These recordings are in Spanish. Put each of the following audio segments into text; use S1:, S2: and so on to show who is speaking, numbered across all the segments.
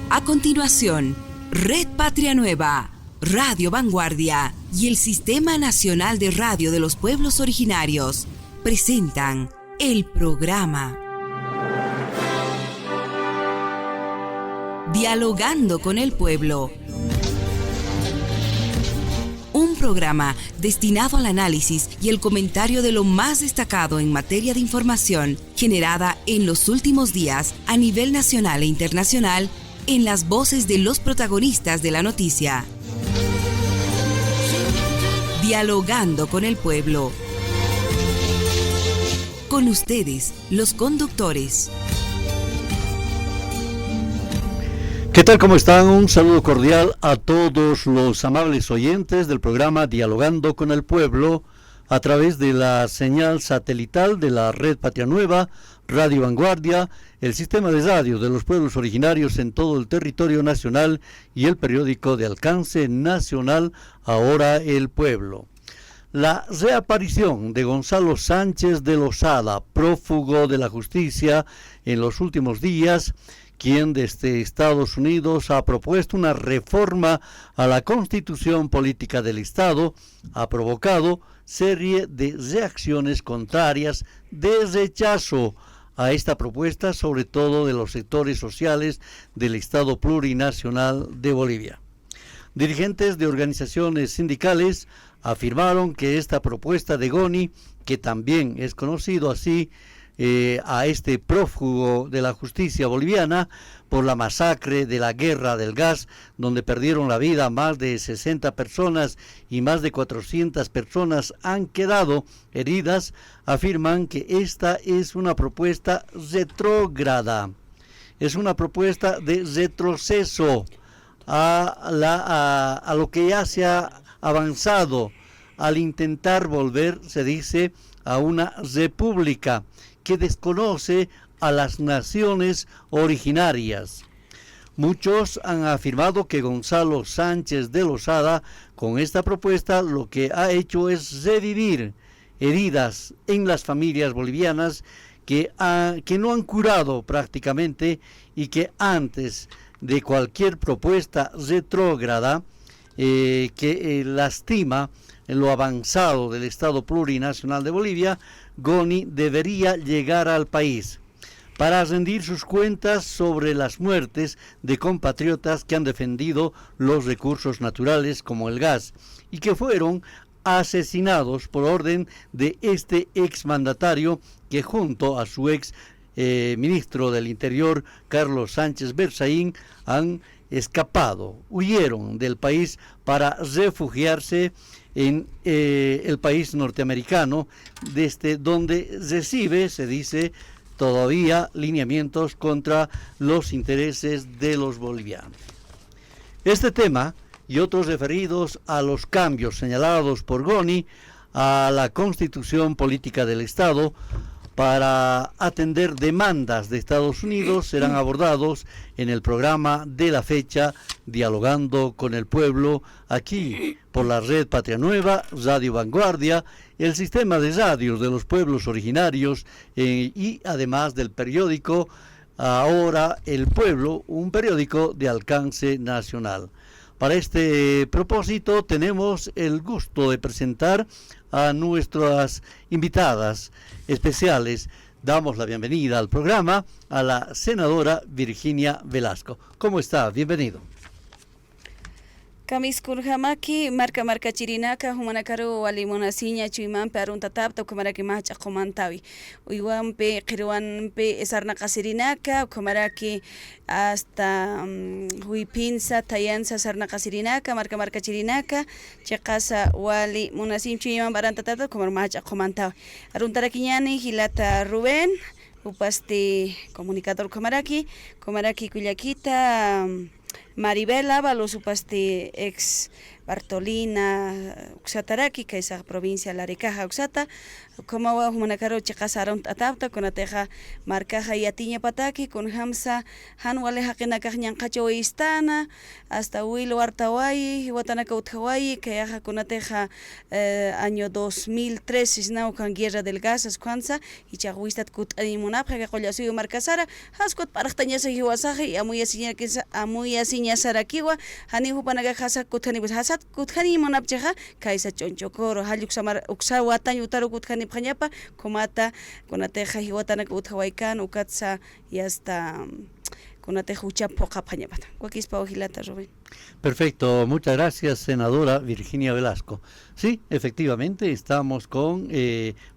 S1: A continuación, Red Patria Nueva, Radio Vanguardia y el Sistema Nacional de Radio de los Pueblos Originarios presentan el programa Dialogando con el Pueblo. Un programa destinado al análisis y el comentario de lo más destacado en materia de información generada en los últimos días a nivel nacional e internacional en las voces de los protagonistas de la noticia. Dialogando con el Pueblo. Con ustedes, los conductores.
S2: ¿Qué tal? ¿Cómo están? Un saludo cordial a todos los amables oyentes del programa Dialogando con el Pueblo a través de la señal satelital de la Red Patria Nueva, Radio Vanguardia, el sistema de radio de los pueblos originarios en todo el territorio nacional y el periódico de alcance nacional Ahora el Pueblo. La reaparición de Gonzalo Sánchez de Lozada, prófugo de la justicia en los últimos días, quien desde Estados Unidos ha propuesto una reforma a la Constitución Política del Estado, ha provocado serie de reacciones contrarias de rechazo a esta propuesta, sobre todo de los sectores sociales del Estado Plurinacional de Bolivia. Dirigentes de organizaciones sindicales afirmaron que esta propuesta de Goni, que también es conocido así, a este prófugo de la justicia boliviana por la masacre de la guerra del gas, donde perdieron la vida más de 60 personas y más de 400 personas han quedado heridas, afirman que esta es una propuesta retrógrada, es una propuesta de retroceso a lo que ya se ha avanzado al intentar volver, se dice, a una república que desconoce a las naciones originarias. Muchos han afirmado que Gonzalo Sánchez de Lozada, con esta propuesta, lo que ha hecho es revivir heridas en las familias bolivianas que no han curado prácticamente y que antes de cualquier propuesta retrógrada que lastima en lo avanzado del Estado Plurinacional de Bolivia, Goni debería llegar al país para rendir sus cuentas sobre las muertes de compatriotas que han defendido los recursos naturales como el gas y que fueron asesinados por orden de este exmandatario que junto a su ex ministro del Interior, Carlos Sánchez Berzaín, han escapado, huyeron del país para refugiarse en el país norteamericano, desde donde recibe, se dice, todavía lineamientos contra los intereses de los bolivianos. Este tema y otros referidos a los cambios señalados por Goni a la Constitución Política del Estado para atender demandas de Estados Unidos serán abordados en el programa de la fecha Dialogando con el Pueblo, aquí por la Red Patria Nueva, Radio Vanguardia, el sistema de radios de los pueblos originarios y además del periódico Ahora el Pueblo, un periódico de alcance nacional. Para este propósito tenemos el gusto de presentar a nuestras invitadas especiales. Damos la bienvenida al programa a la senadora Virginia Velasco. ¿Cómo está? Bienvenido.
S3: Kamiskur hamaki marca chirinaka humanakaru walimuna siña chuimampe aruntatapta kumaraki macha qomantawi uywampe qirwanpe esarnaqa sirinaka kumaraki hasta huipinsa tayansa sarnaqa sirinaka marca chirinaka chaqasa wali munasim chuimampe arantatapta kumar macha qomantawi aruntarakiñani Hilata Rubén upasti comunicador kumaraki kullakita Maribel Ábalos upasti ex Bartolina uxataraki kaisa provincia Laricaja uxata como humanakaro chikasaron atapta con ateja marcaja y atiña pataki con hamsa hanwale hakina kahñan kacho istana hasta huilo artawai watanaka utawai kayaja con ateja año 2003 isnau con guerra del gas ascuanza y chahuistat kut animunapja que colla suyo marcasara haskot parachtaña se hiwasaje y amuya siña sarakiwa hani hupanaga hasa kuthani bus hasat kuthani monapcheja kaisa chonchokoro haluk samar uksa watañ utaro kuthani phañapa komata konateja hiwatana kuthawaikan ukatsa y hasta konateja uchapoqa phañapata kuakispa ojilata Rubén.
S2: Perfecto, muchas gracias, senadora Virginia Velasco. Sí, efectivamente, estamos con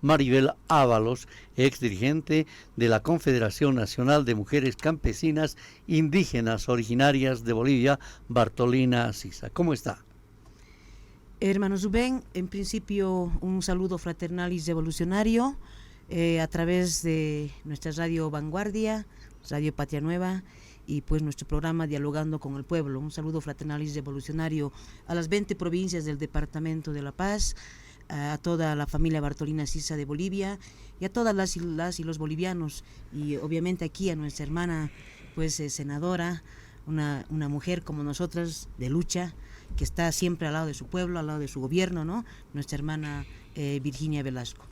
S2: Maribel Ábalos, ex dirigente de la Confederación Nacional de Mujeres Campesinas Indígenas Originarias de Bolivia, Bartolina Sisa. ¿Cómo está?
S4: Hermano Rubén, en principio un saludo fraternal y revolucionario a través de nuestra radio Vanguardia, Radio Patria Nueva, y pues nuestro programa Dialogando con el Pueblo. Un saludo fraternal y revolucionario a las 20 provincias del Departamento de La Paz, a toda la familia Bartolina Sisa de Bolivia y a todas las y los bolivianos, y obviamente aquí a nuestra hermana pues senadora, una mujer como nosotras de lucha, que está siempre al lado de su pueblo, al lado de su gobierno, ¿no? Nuestra hermana Virginia Velasco.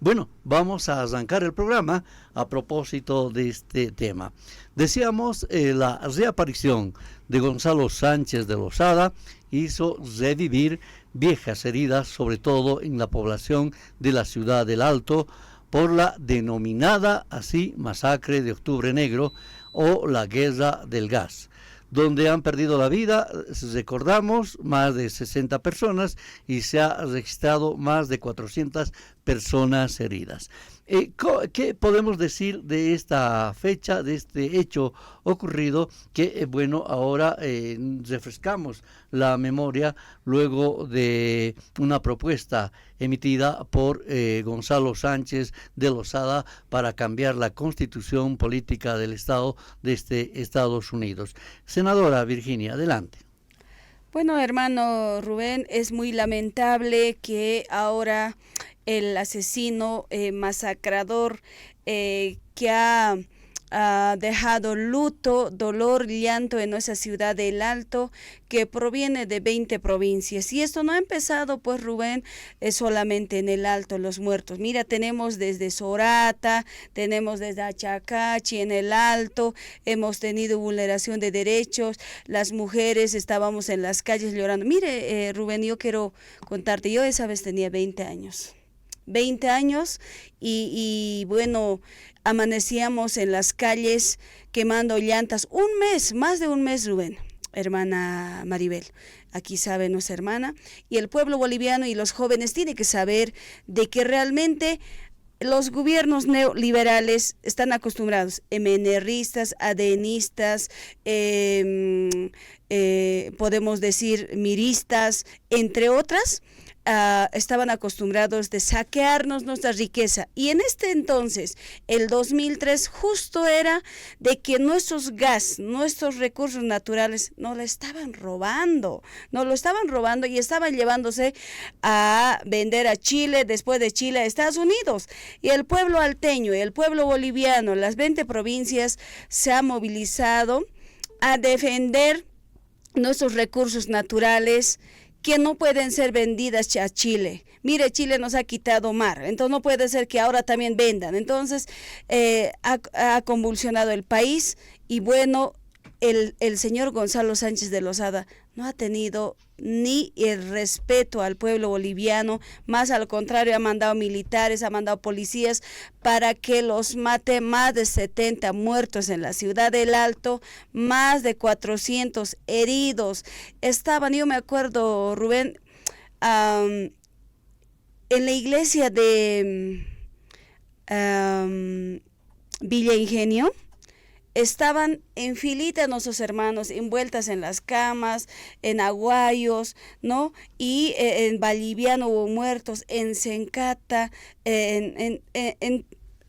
S2: Bueno, vamos a arrancar el programa a propósito de este tema. Decíamos, la reaparición de Gonzalo Sánchez de Lozada hizo revivir viejas heridas, sobre todo en la población de la ciudad del Alto, por la denominada así masacre de Octubre Negro o la guerra del gas, donde han perdido la vida, recordamos, más de 60 personas y se ha registrado más de 400 personas heridas. ¿Qué podemos decir de esta fecha, de este hecho ocurrido? Que, bueno, ahora refrescamos la memoria luego de una propuesta emitida por Gonzalo Sánchez de Lozada para cambiar la constitución política del Estado de Estados Unidos. Senadora Virginia, adelante.
S3: Bueno, hermano Rubén, es muy lamentable que ahora el asesino masacrador que ha dejado luto, dolor, llanto en nuestra ciudad del Alto, que proviene de 20 provincias. Y esto no ha empezado, pues, Rubén, solamente en el Alto, los muertos. Mira, tenemos desde Sorata, tenemos desde Achacachi, en el Alto, hemos tenido vulneración de derechos, las mujeres estábamos en las calles llorando. Mire, Rubén, yo quiero contarte, yo esa vez tenía 20 años. 20 años y bueno, amanecíamos en las calles quemando llantas. Un mes, más de un mes, Rubén, hermana Maribel. Aquí sabe nuestra hermana. Y el pueblo boliviano y los jóvenes tienen que saber de que realmente los gobiernos neoliberales están acostumbrados, MNRistas, ADNistas, podemos decir miristas, entre otras, estaban acostumbrados de saquearnos nuestra riqueza. Y en este entonces, el 2003, justo era de que nuestros gas, nuestros recursos naturales, nos lo estaban robando y estaban llevándose a vender a Chile, después de Chile a Estados Unidos. Y el pueblo alteño y el pueblo boliviano, las 20 provincias, se ha movilizado a defender nuestros recursos naturales, que no pueden ser vendidas a Chile. Mire, Chile nos ha quitado mar, entonces no puede ser que ahora también vendan. Entonces ha convulsionado el país y bueno, el señor Gonzalo Sánchez de Lozada no ha tenido ni el respeto al pueblo boliviano, más al contrario, ha mandado militares, ha mandado policías para que los mate. Más de 70 muertos en la ciudad del Alto, más de 400 heridos. Estaban, yo me acuerdo, Rubén, en la iglesia de Villa Ingenio, estaban en filita nuestros hermanos, envueltas en las camas, en aguayos, ¿no? Y en Valliviano hubo muertos, en Sencata,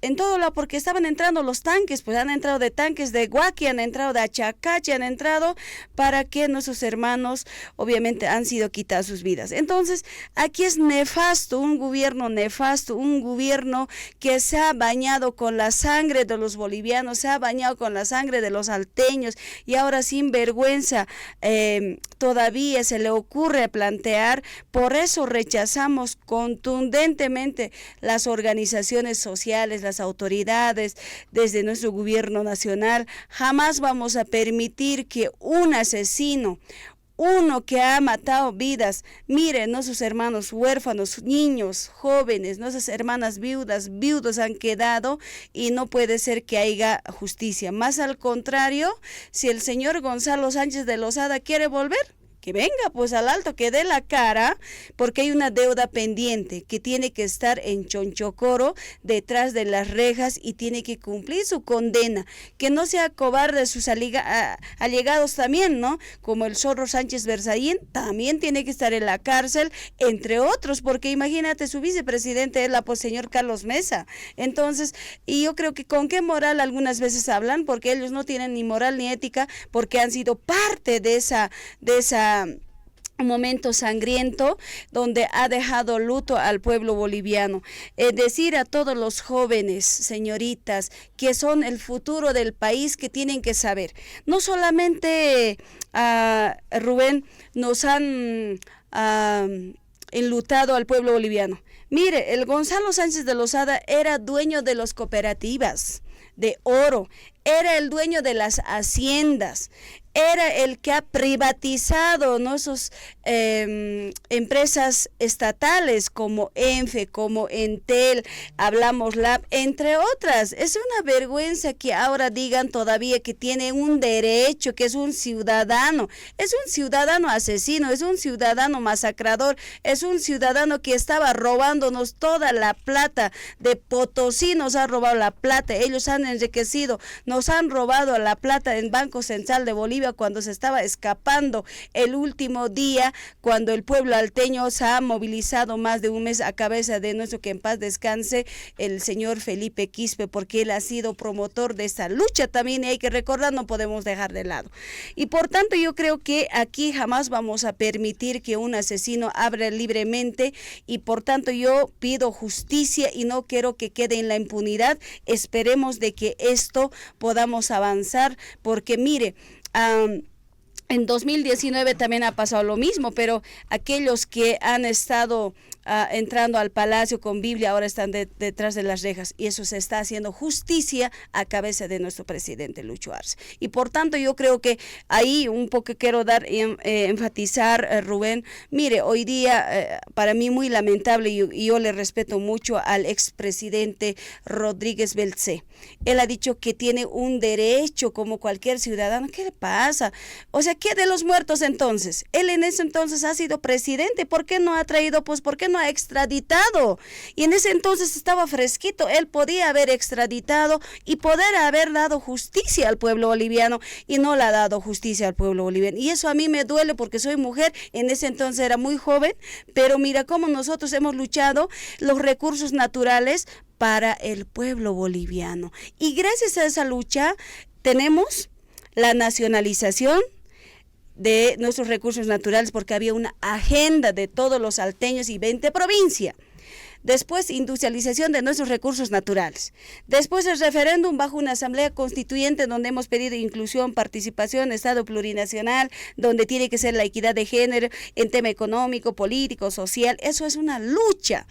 S3: en todo lado, porque estaban entrando los tanques, pues han entrado de tanques de Huaki, han entrado de Achacachi, han entrado para que nuestros hermanos obviamente han sido quitadas sus vidas. Entonces, aquí es nefasto, un gobierno nefasto, un gobierno que se ha bañado con la sangre de los bolivianos, se ha bañado con la sangre de los salteños, y ahora sin vergüenza todavía se le ocurre plantear. Por eso rechazamos contundentemente las organizaciones sociales, las autoridades, desde nuestro gobierno nacional. Jamás vamos a permitir que un asesino, uno que ha matado vidas, miren, nuestros hermanos huérfanos, niños, jóvenes, nuestras hermanas viudas, viudos han quedado, y no puede ser que haya justicia. Más al contrario, si el señor Gonzalo Sánchez de Lozada quiere volver, que venga pues al alto, que dé la cara, porque hay una deuda pendiente que tiene que estar en Chonchocoro, detrás de las rejas, y tiene que cumplir su condena, que no sea cobarde sus allegados también, ¿no? Como el Zorro Sánchez Berzaín, también tiene que estar en la cárcel, entre otros, porque imagínate, su vicepresidente es pues señor Carlos Mesa. Entonces, y yo creo que con qué moral algunas veces hablan, porque ellos no tienen ni moral ni ética, porque han sido parte de esa un momento sangriento donde ha dejado luto al pueblo boliviano. Decir a todos los jóvenes, señoritas, que son el futuro del país, que tienen que saber, no solamente Rubén, nos han enlutado al pueblo boliviano. Mire, el Gonzalo Sánchez de Lozada era dueño de las cooperativas de oro, era el dueño de las haciendas, era el que ha privatizado, ¿no?, sus empresas estatales como ENFE, como Entel, Hablamos Lab, entre otras. Es una vergüenza que ahora digan todavía que tiene un derecho, que es un ciudadano asesino, es un ciudadano masacrador, es un ciudadano que estaba robándonos toda la plata de Potosí, nos ha robado la plata, ellos han enriquecido, nos han robado la plata en Banco Central de Bolivia cuando se estaba escapando el último día, cuando el pueblo alteño se ha movilizado más de un mes a cabeza de nuestro, que en paz descanse, el señor Felipe Quispe, porque él ha sido promotor de esta lucha también, y hay que recordar, no podemos dejar de lado. Y por tanto yo creo que aquí jamás vamos a permitir que un asesino abra libremente, y por tanto yo pido justicia y no quiero que quede en la impunidad. Esperemos de que esto podamos avanzar, porque mire, en 2019 también ha pasado lo mismo, pero aquellos que han estado entrando al palacio con Biblia ahora están detrás de las rejas, y eso se está haciendo justicia a cabeza de nuestro presidente Lucho Arce. Y por tanto yo creo que ahí un poco quiero enfatizar, Rubén, mire, hoy día para mí muy lamentable, y yo le respeto mucho al expresidente Rodríguez Belcé. Él ha dicho que tiene un derecho como cualquier ciudadano. ¿Qué le pasa? O sea, ¿qué de los muertos entonces? Él en ese entonces ha sido presidente, ¿por qué no ha traído, pues, por qué no ha extraditado? Y en ese entonces estaba fresquito, él podía haber extraditado y poder haber dado justicia al pueblo boliviano, y no le ha dado justicia al pueblo boliviano. Y eso a mí me duele porque soy mujer, en ese entonces era muy joven, pero mira cómo nosotros hemos luchado los recursos naturales para el pueblo boliviano. Y gracias a esa lucha tenemos la nacionalización de nuestros recursos naturales, porque había una agenda de todos los salteños y 20 provincias. Después, industrialización de nuestros recursos naturales. Después, el referéndum bajo una asamblea constituyente donde hemos pedido inclusión, participación, Estado plurinacional, donde tiene que ser la equidad de género en tema económico, político, social. Eso es una lucha.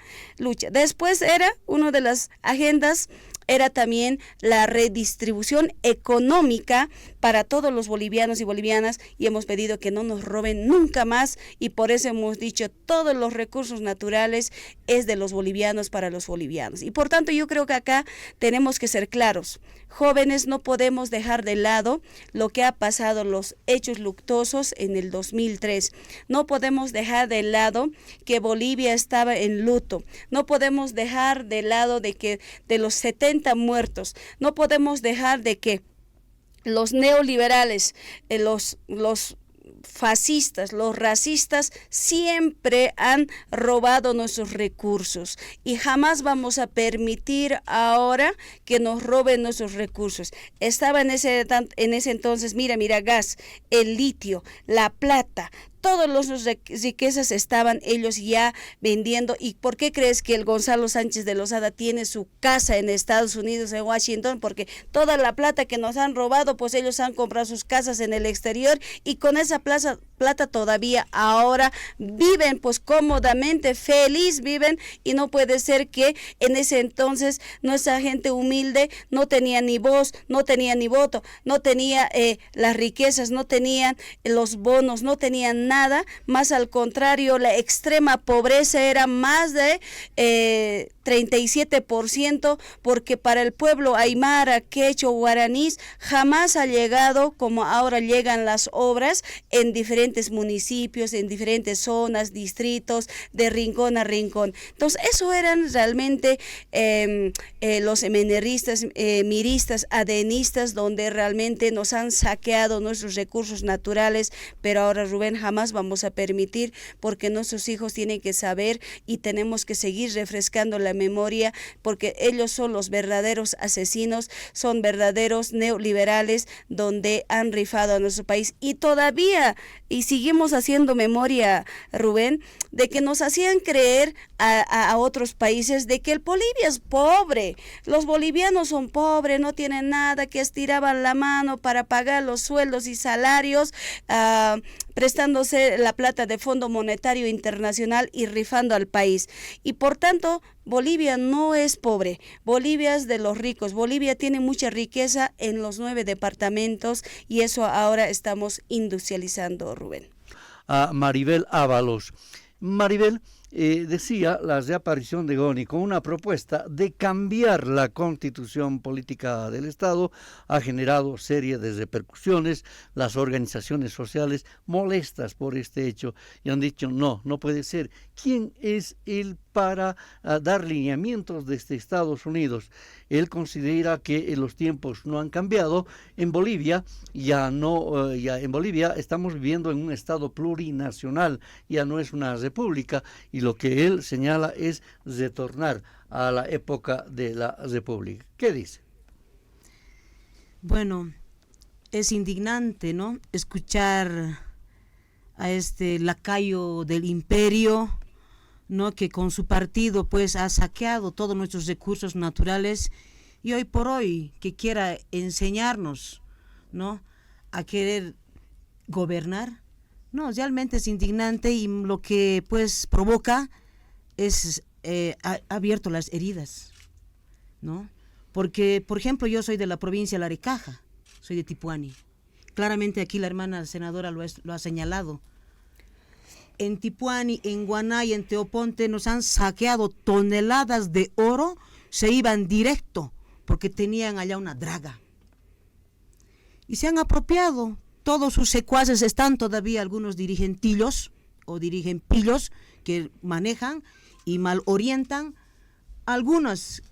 S3: Después era una de las agendas, era también la redistribución económica para todos los bolivianos y bolivianas, y hemos pedido que no nos roben nunca más, y por eso hemos dicho todos los recursos naturales es de los bolivianos para los bolivianos. Y por tanto yo creo que acá tenemos que ser claros. Jóvenes, no podemos dejar de lado lo que ha pasado, los hechos luctuosos en el 2003. No podemos dejar de lado que Bolivia estaba en luto. No podemos dejar de lado de los 70 muertos. No podemos dejar de que los neoliberales, los fascistas, los racistas siempre han robado nuestros recursos y jamás vamos a permitir ahora que nos roben nuestros recursos. Estaba en ese entonces, mira, gas, el litio, la plata, todas las riquezas estaban ellos ya vendiendo. ¿Y por qué crees que el Gonzalo Sánchez de Lozada tiene su casa en Estados Unidos, en Washington? Porque toda la plata que nos han robado, pues ellos han comprado sus casas en el exterior y con esa plata todavía ahora viven pues cómodamente, feliz viven, y no puede ser que en ese entonces nuestra gente humilde no tenía ni voz, no tenía ni voto, no tenía las riquezas, no tenían los bonos, no tenían nada, más al contrario, la extrema pobreza era más de 37%, porque para el pueblo aymara, quechua, guaranís, jamás ha llegado como ahora llegan las obras en diferentes municipios, en diferentes zonas, distritos, de rincón a rincón. Entonces, eso eran realmente los MNRistas, miristas, adenistas, donde realmente nos han saqueado nuestros recursos naturales, pero ahora, Rubén, jamás vamos a permitir, porque nuestros hijos tienen que saber y tenemos que seguir refrescando la memoria, porque ellos son los verdaderos asesinos, son verdaderos neoliberales, donde han rifado a nuestro país. Y todavía, y seguimos haciendo memoria, Rubén, de que nos hacían creer a otros países de que el Bolivia es pobre, los bolivianos son pobres, no tienen nada, que estiraban la mano para pagar los sueldos y salarios, prestándose la plata de Fondo Monetario Internacional y rifando al país. Y por tanto, Bolivia no es pobre, Bolivia es de los ricos, Bolivia tiene mucha riqueza en los 9 departamentos y eso ahora estamos industrializando, Rubén.
S2: A Maribel Ábalos. Maribel, decía la reaparición de Goni con una propuesta de cambiar la constitución política del Estado ha generado serie de repercusiones. Las organizaciones sociales molestas por este hecho y han dicho no puede ser. ¿Quién es él para dar lineamientos desde Estados Unidos? Él considera que los tiempos no han cambiado. En Bolivia en Bolivia estamos viviendo en un estado plurinacional, ya no es una república, y lo que él señala es retornar a la época de la república. ¿Qué dice?
S4: Bueno, es indignante, ¿no?, escuchar a este lacayo del imperio, ¿no?, que con su partido pues ha saqueado todos nuestros recursos naturales, y hoy por hoy que quiera enseñarnos, ¿no?, a querer gobernar. No, realmente es indignante, y lo que pues provoca es ha abierto las heridas, ¿no? Porque, por ejemplo, yo soy de la provincia de Larecaja, soy de Tipuani. Claramente aquí la hermana senadora lo ha señalado. En Tipuani, en Guanay, en Teoponte nos han saqueado toneladas de oro, se iban directo porque tenían allá una draga. Y se han apropiado, todos sus secuaces están todavía algunos dirigentillos o dirigenpillos que manejan y mal orientan algunas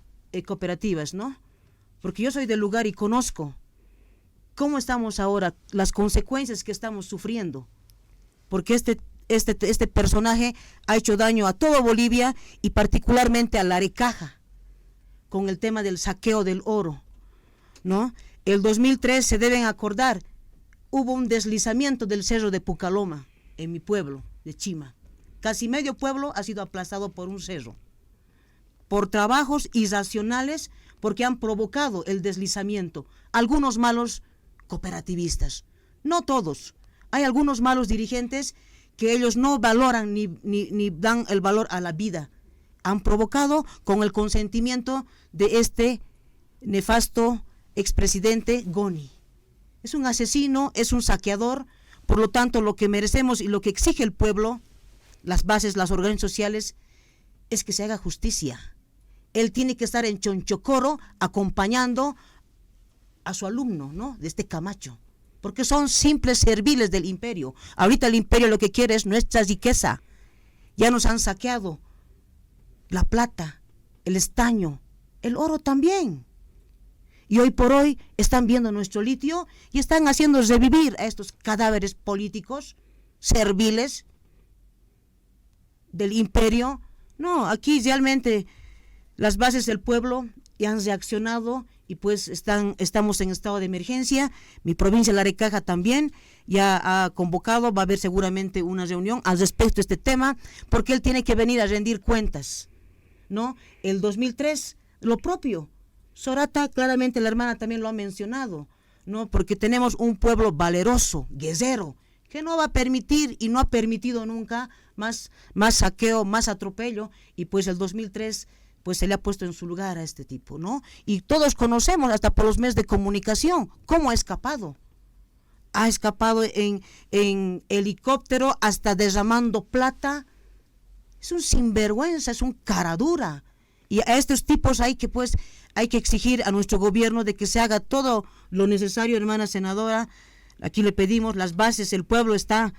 S4: cooperativas, ¿no? Porque yo soy del lugar y conozco cómo estamos ahora, las consecuencias que estamos sufriendo, porque este personaje ha hecho daño a todo Bolivia y particularmente a Larecaja con el tema del saqueo del oro, ¿no? El 2003, se deben acordar, hubo un deslizamiento del cerro de Pucaloma en mi pueblo de Chima. Casi medio pueblo ha sido aplastado por un cerro, por trabajos irracionales, porque han provocado el deslizamiento. Algunos malos cooperativistas, no todos, hay algunos malos dirigentes que ellos no valoran ni dan el valor a la vida. Han provocado con el consentimiento de este nefasto expresidente Goni. Es un asesino, es un saqueador. Por lo tanto, lo que merecemos y lo que exige el pueblo, las bases, las organizaciones sociales, es que se haga justicia. Él tiene que estar en Chonchocoro acompañando a su alumno, ¿no?, de este Camacho, porque son simples serviles del imperio. Ahorita el imperio lo que quiere es nuestra riqueza. Ya nos han saqueado la plata, el estaño, el oro también. Y hoy por hoy están viendo nuestro litio y están haciendo revivir a estos cadáveres políticos serviles del imperio. No, aquí realmente las bases del pueblo ya han reaccionado y pues estamos en estado de emergencia. Mi provincia, La Arecaja, también ya ha convocado, va a haber seguramente una reunión al respecto de este tema, porque él tiene que venir a rendir cuentas, ¿no? El 2003, lo propio. Sorata, claramente la hermana también lo ha mencionado, ¿no? Porque tenemos un pueblo valeroso, guerrero, que no va a permitir y no ha permitido nunca más saqueo, más atropello, y pues el 2003 pues se le ha puesto en su lugar a este tipo, ¿no? Y todos conocemos, hasta por los medios de comunicación, cómo ha escapado. Ha escapado en helicóptero, hasta derramando plata. Es un sinvergüenza, es un cara dura. Y a estos tipos hay que exigir a nuestro gobierno de que se haga todo lo necesario, hermana senadora. Aquí le pedimos las bases, el pueblo está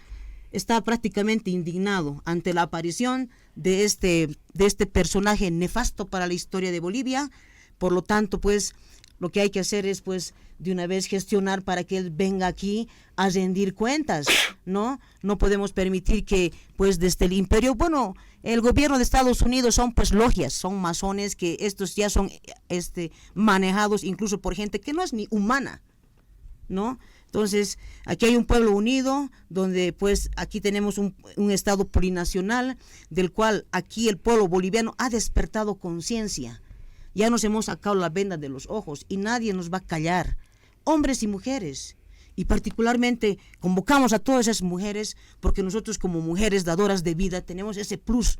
S4: prácticamente indignado ante la aparición de este personaje nefasto para la historia de Bolivia. Por lo tanto, pues, lo que hay que hacer es, pues, de una vez gestionar para que él venga aquí a rendir cuentas, ¿no? No podemos permitir que, pues, desde el imperio, bueno, el gobierno de Estados Unidos son, pues, logias, son masones, que estos ya son manejados incluso por gente que no es ni humana, ¿no? Entonces, aquí hay un pueblo unido, donde pues aquí tenemos un Estado plurinacional, del cual aquí el pueblo boliviano ha despertado conciencia. Ya nos hemos sacado la venda de los ojos y nadie nos va a callar, hombres y mujeres. Y particularmente convocamos a todas esas mujeres, porque nosotros como mujeres dadoras de vida tenemos ese plus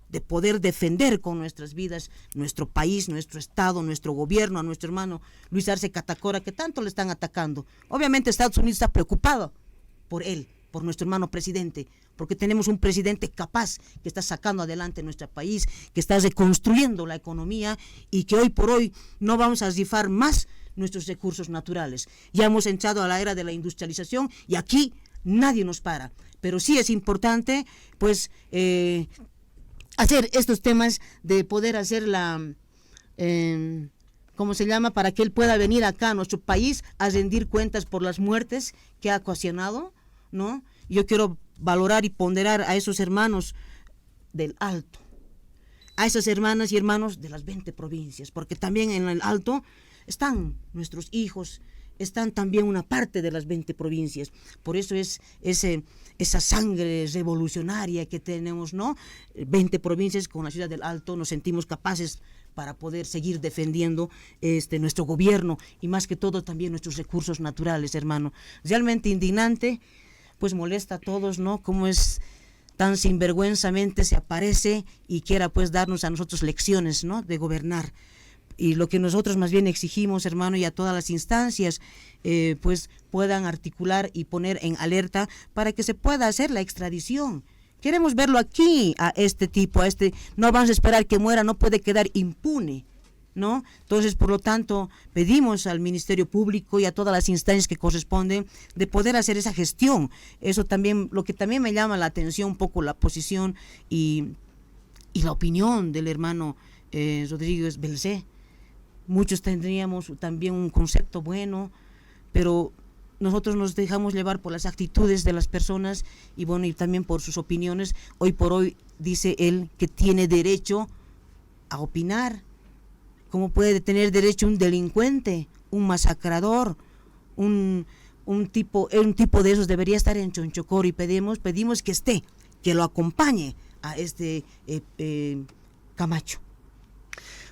S4: de poder defender con nuestras vidas nuestro país, nuestro estado, nuestro gobierno, a nuestro hermano Luis Arce Catacora, que tanto le están atacando. Obviamente Estados Unidos está preocupado por él, por nuestro hermano presidente, porque tenemos un presidente capaz que está sacando adelante nuestro país, que está reconstruyendo la economía y que hoy por hoy no vamos a rifar más nuestros recursos naturales. Ya hemos entrado a la era de la industrialización y aquí nadie nos para. Pero sí es importante, pues, hacer estos temas de poder hacer ¿cómo se llama? Para que él pueda venir acá a nuestro país a rendir cuentas por las muertes que ha ocasionado, ¿no? Yo quiero valorar y ponderar a esos hermanos del Alto, a esas hermanas y hermanos de las 20 provincias, porque también en el Alto están nuestros hijos, están también una parte de las 20 provincias. Por eso es esa sangre revolucionaria que tenemos, ¿no? 20 provincias con la ciudad del Alto, nos sentimos capaces para poder seguir defendiendo nuestro gobierno y más que todo también nuestros recursos naturales, hermano. Realmente indignante, pues molesta a todos, ¿no? Cómo es tan sinvergüenzamente se aparece y quiera pues darnos a nosotros lecciones, ¿no? De gobernar. Y lo que nosotros más bien exigimos, hermano, y a todas las instancias, pues puedan articular y poner en alerta para que se pueda hacer la extradición. Queremos verlo aquí a este tipo, no vamos a esperar que muera, no puede quedar impune, ¿no? Entonces, por lo tanto, pedimos al Ministerio Público y a todas las instancias que corresponden de poder hacer esa gestión. Eso también, lo que también me llama la atención un poco la posición y la opinión del hermano Rodríguez Belcé. Muchos tendríamos también un concepto bueno, pero nosotros nos dejamos llevar por las actitudes de las personas y bueno, y también por sus opiniones. Hoy por hoy dice él que tiene derecho a opinar. ¿Cómo puede tener derecho un delincuente, un masacrador, un tipo de esos? Debería estar en Chonchocoro y pedimos que esté, que lo acompañe a Camacho.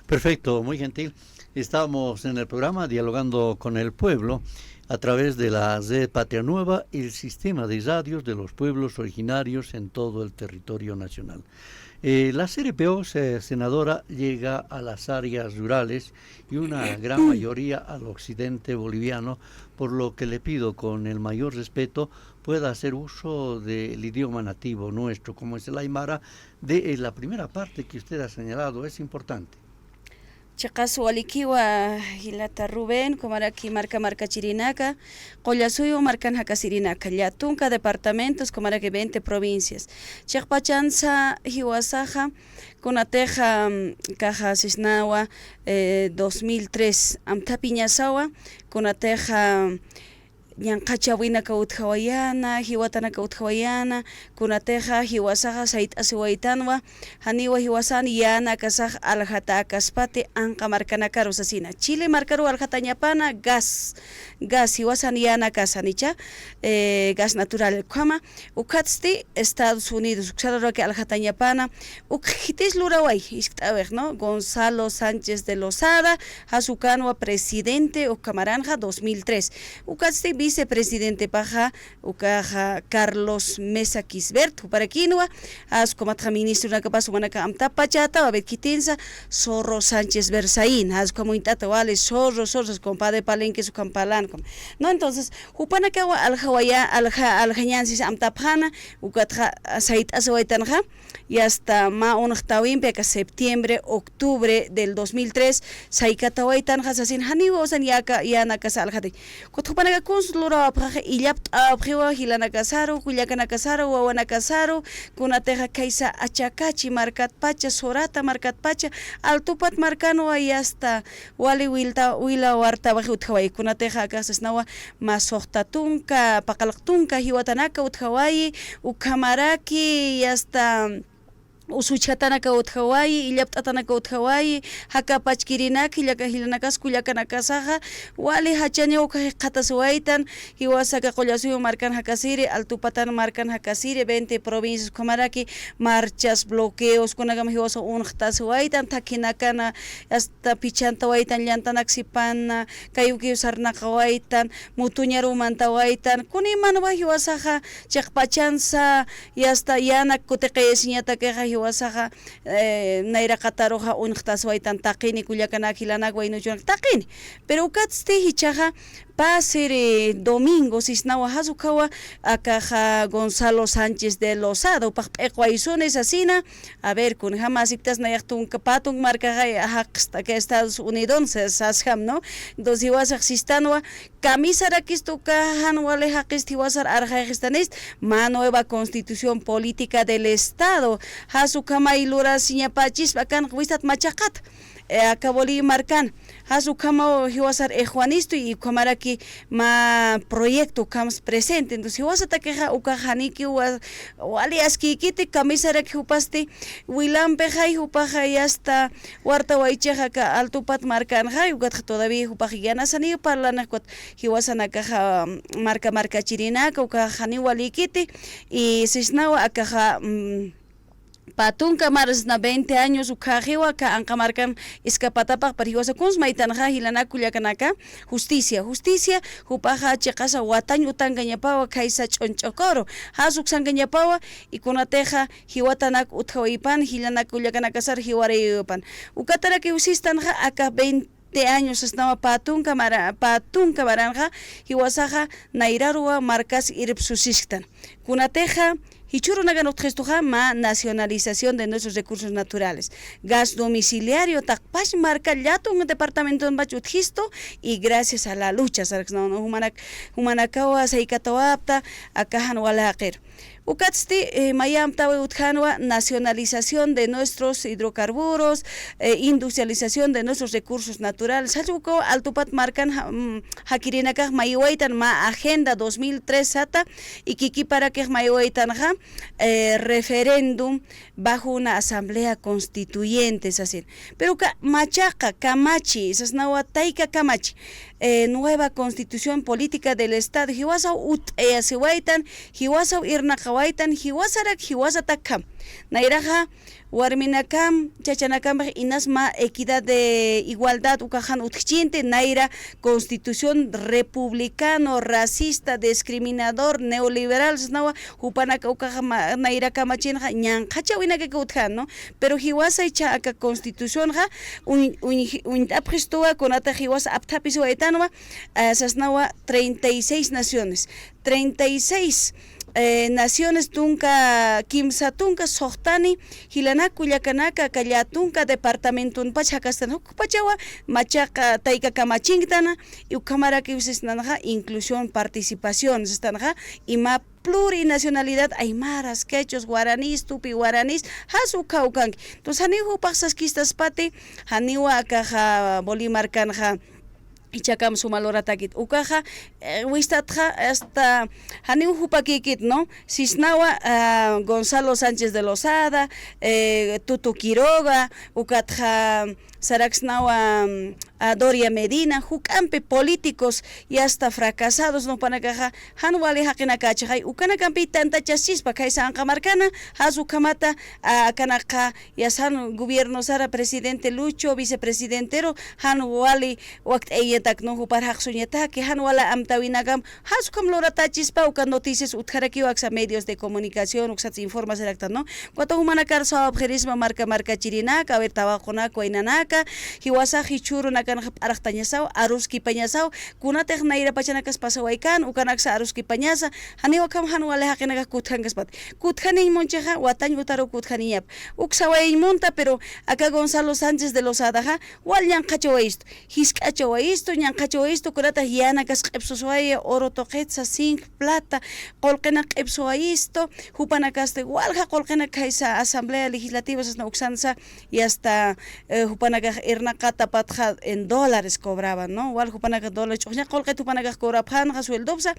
S2: Perfecto, muy gentil. Estamos en el programa Dialogando con el Pueblo a través de la red Patria Nueva y el sistema de radios de los pueblos originarios en todo el territorio nacional. La CRPO, senadora, llega a las áreas rurales y una gran mayoría al occidente boliviano, por lo que le pido con el mayor respeto pueda hacer uso del idioma nativo nuestro, como es el aymara, de la primera parte que usted ha señalado, es importante.
S3: Chaqasu walikiwa Hilata Rubén, comaraki marca Chirinaka, Collasuyo marcan Hakasirinaka, Yatunca departamentos, comaraki 20 provincias. Chaqpachanza Hiwasaja, Kunateja Caja Cisnawa 2003, Amtapiñasawa, Kunateja Ñanqachawina kautjawayana, hiwatana kautjawayana, kunateja hiwasaja sait asiwaitanwa, haniwa hiwasani yana kasaj aljata kaspate anqa marcanacaro sasina. Chile marcaro aljatañapana gas hiwasani yana kasanicha, gas natural kama, ukatsti Estados Unidos, uksararo que aljatañapana, ukjitis luraway, isktawej, ¿no? Gonzalo Sánchez de Lozada, Hazucanwa presidente Ucamaranja 2003. Ukatsti vicepresidente paja ukaja Carlos Mesa Quisbert para quinoa as como ministro na capaz manaka amta pachata a kitinsa Zorro Sánchez Berzaín as como intata vale Zorro compadre Palenque su campalan no entonces upana ka alhawaya alhañansis amta phana ukatra sait aswaitanja y hasta ma unahtawin peka septiembre octubre del 2003 saikatawaitan hasasin haniwa osan yaka yana kasalhati kutupana Lora abraje illapt abriwa hilana casaro, Culiacana casaro, Wawana casaro, Kunateja Kaisa Achakachi, Marcat Pacha, Sorata, Marcat Pacha, Altupat Marcano, ahí hasta Wali Wilta, Wila, Warta, Bajutawai, Kunateja Casas Nawa, Masohtatunka, Pacalactunka, Hiwatanaka, Uthawaii, Ucamaraki, y hasta Usuchatanaka Uthawaii, Illaptatanaka Uthawaii, Hakapachkirinaki, Hilanakas, Culiacanakasaja, Wali Hachanya Kataswaitan, Hiwasaka Collasuyo marcan Hakasiri, Altupatan marcan Hakasiri, 20 provincias, Comaraki, marchas, bloqueos, Kunagam Hiwaso Untaswaitan, Takinakana, hasta Pichantawaitan, Yantanaxipana, Kayuki Sarnakawaitan, Mutuñaru Mantawaitan, Kunimanwa Hiwasaja, Chakpachanza, y hasta Yana Kutekeesiñata Keja wasaja naira qataroja unqtaswaytan taqini kullakanakilana waynuchunak taqini pero ukatste hichaja pasere domingo sisnawa hazukawa akaja Gonzalo Sánchez de Lozada paqp'eqwaysunes asina a ver kun jamás iktas nayaqtun kapatun marcaja haqsta que Estados Unidos sasham no entonces hiwasaq sistanwa camisara kistukajan wale haqisti wasar arjaistanis ma nueva constitución política del Estado hasukama ilura siñapachis bakan wistat machaqat akaboli marcan hasukama hiwasar Juanisto y comaraki ma proyecto kams presente entonces hiwasata queja ukajaniki wali askikiti camisara que upaste wilampe jai upaja y hasta warta waicheja ka altupat marcan jai ukat todavía upajigana sani parlana kwat hiwasana caja marca chirinaka ukajani walikiti y sisnawa akaja Patunka maras na 20 años ukajiwa ka ankamarkan escapatapak parijosa kunsmaitanja hilana kullakanaka justicia hupaja chekasa watañ utangañapawa kaisa chonchokoro hasuk sangañapawa y kunateja hiwatanak utjawaipan hilana kullakanakasar hiwarayupan ukataraki usistanja aka 20 años estaba patunka baranja hiwasaja nairarua marcas irpsusistan kunateja Hichurunagan objestuja ma nacionalización de nuestros recursos naturales. Gas domiciliario takpash marca yato un departamento en Bachutjisto y gracias a la lucha humanakawa saikatawapta akahan walaqir. Ukatsti mayam tawe utjanwa nacionalización de nuestros hidrocarburos, industrialización de nuestros recursos naturales. Hachuko altupat marcan hakirinakaj mayuaitan ma agenda 2003 sata y kiki para que mayuaitan referéndum bajo una asamblea constituyente es así. Pero machaca kamachi, esas nawa taika kamachi. Nueva constitución política del Estado. Hiwasa asiwaitan, hiwasa irnakawaitan, hiwasarak hiwasatakam. Nairaja warminakam chachanakam inasma equidad de igualdad ukajan utchinte naira constitución republicano racista discriminador neoliberal snawa hupanaka ukajama naira kamachinja ñanqachawina que utjan no pero hiwasa icha aka constitución ja un apristua konata hiwasa aptapisu etanwa sasnawa 36 naciones 36 naciones tunka kimsa tunka sohtani hilana kuyakanaka kalla tunka departamento pachakastan pachawa machaca taika kamachingtana y kamara que nanja inclusión participación estanja y ma plurinacionalidad aymaras quechos guaraníes tupi guaraníes hasu kaukan entonces hanihu pasas quistas pati haniwa akaja Bolívar kanja Ichakam sumalora takit ukaja wistatja hasta haniu hupakikit no sisnawa Gonzalo Sánchez de Lozada Tutu Quiroga ukatja Saraxnawa Doria Medina hukampe políticos y hasta fracasados no panakaja hanwali hakina kachai ukana kampi tanta chasispa kaisa ankamarkana hasu kamata kanaka yasan gobierno sara presidente Lucho vicepresidentero hanwali wakt eyetak no hupar haksunyata que hanwala amtawinagam hasu kam lora tachispa ukan noticias utkaraki waksa medios de comunicación uksats informa serakta no cuando humana karsa objerismo marca chirinaka ver tabajona koinanaka hiwasa hichuru nakan araqtañasaw aruski pañasaw kunatek naira pachanakas pasawaykan ukanaksa aruski pañasa haniwa kam hanwale haqinaga kuthangaspat kuthani moncheja watañ utaro kuthaniap uksaway monta pero acá Gonzalo Sánchez de Lozada wal ñanqacho esto hiskacho esto ñanqacho esto kunata hianakas qepsosway oro toqetsa zinc plata qolqena qepso esto hupanakaste walja qolqena kaisa asamblea legislativa sasna uksansa y hasta hupana Ernacata patja en dólares cobraban, ¿no? Igual jupanaga dólares, ya colque tu panaga cobra panja sueldobsa,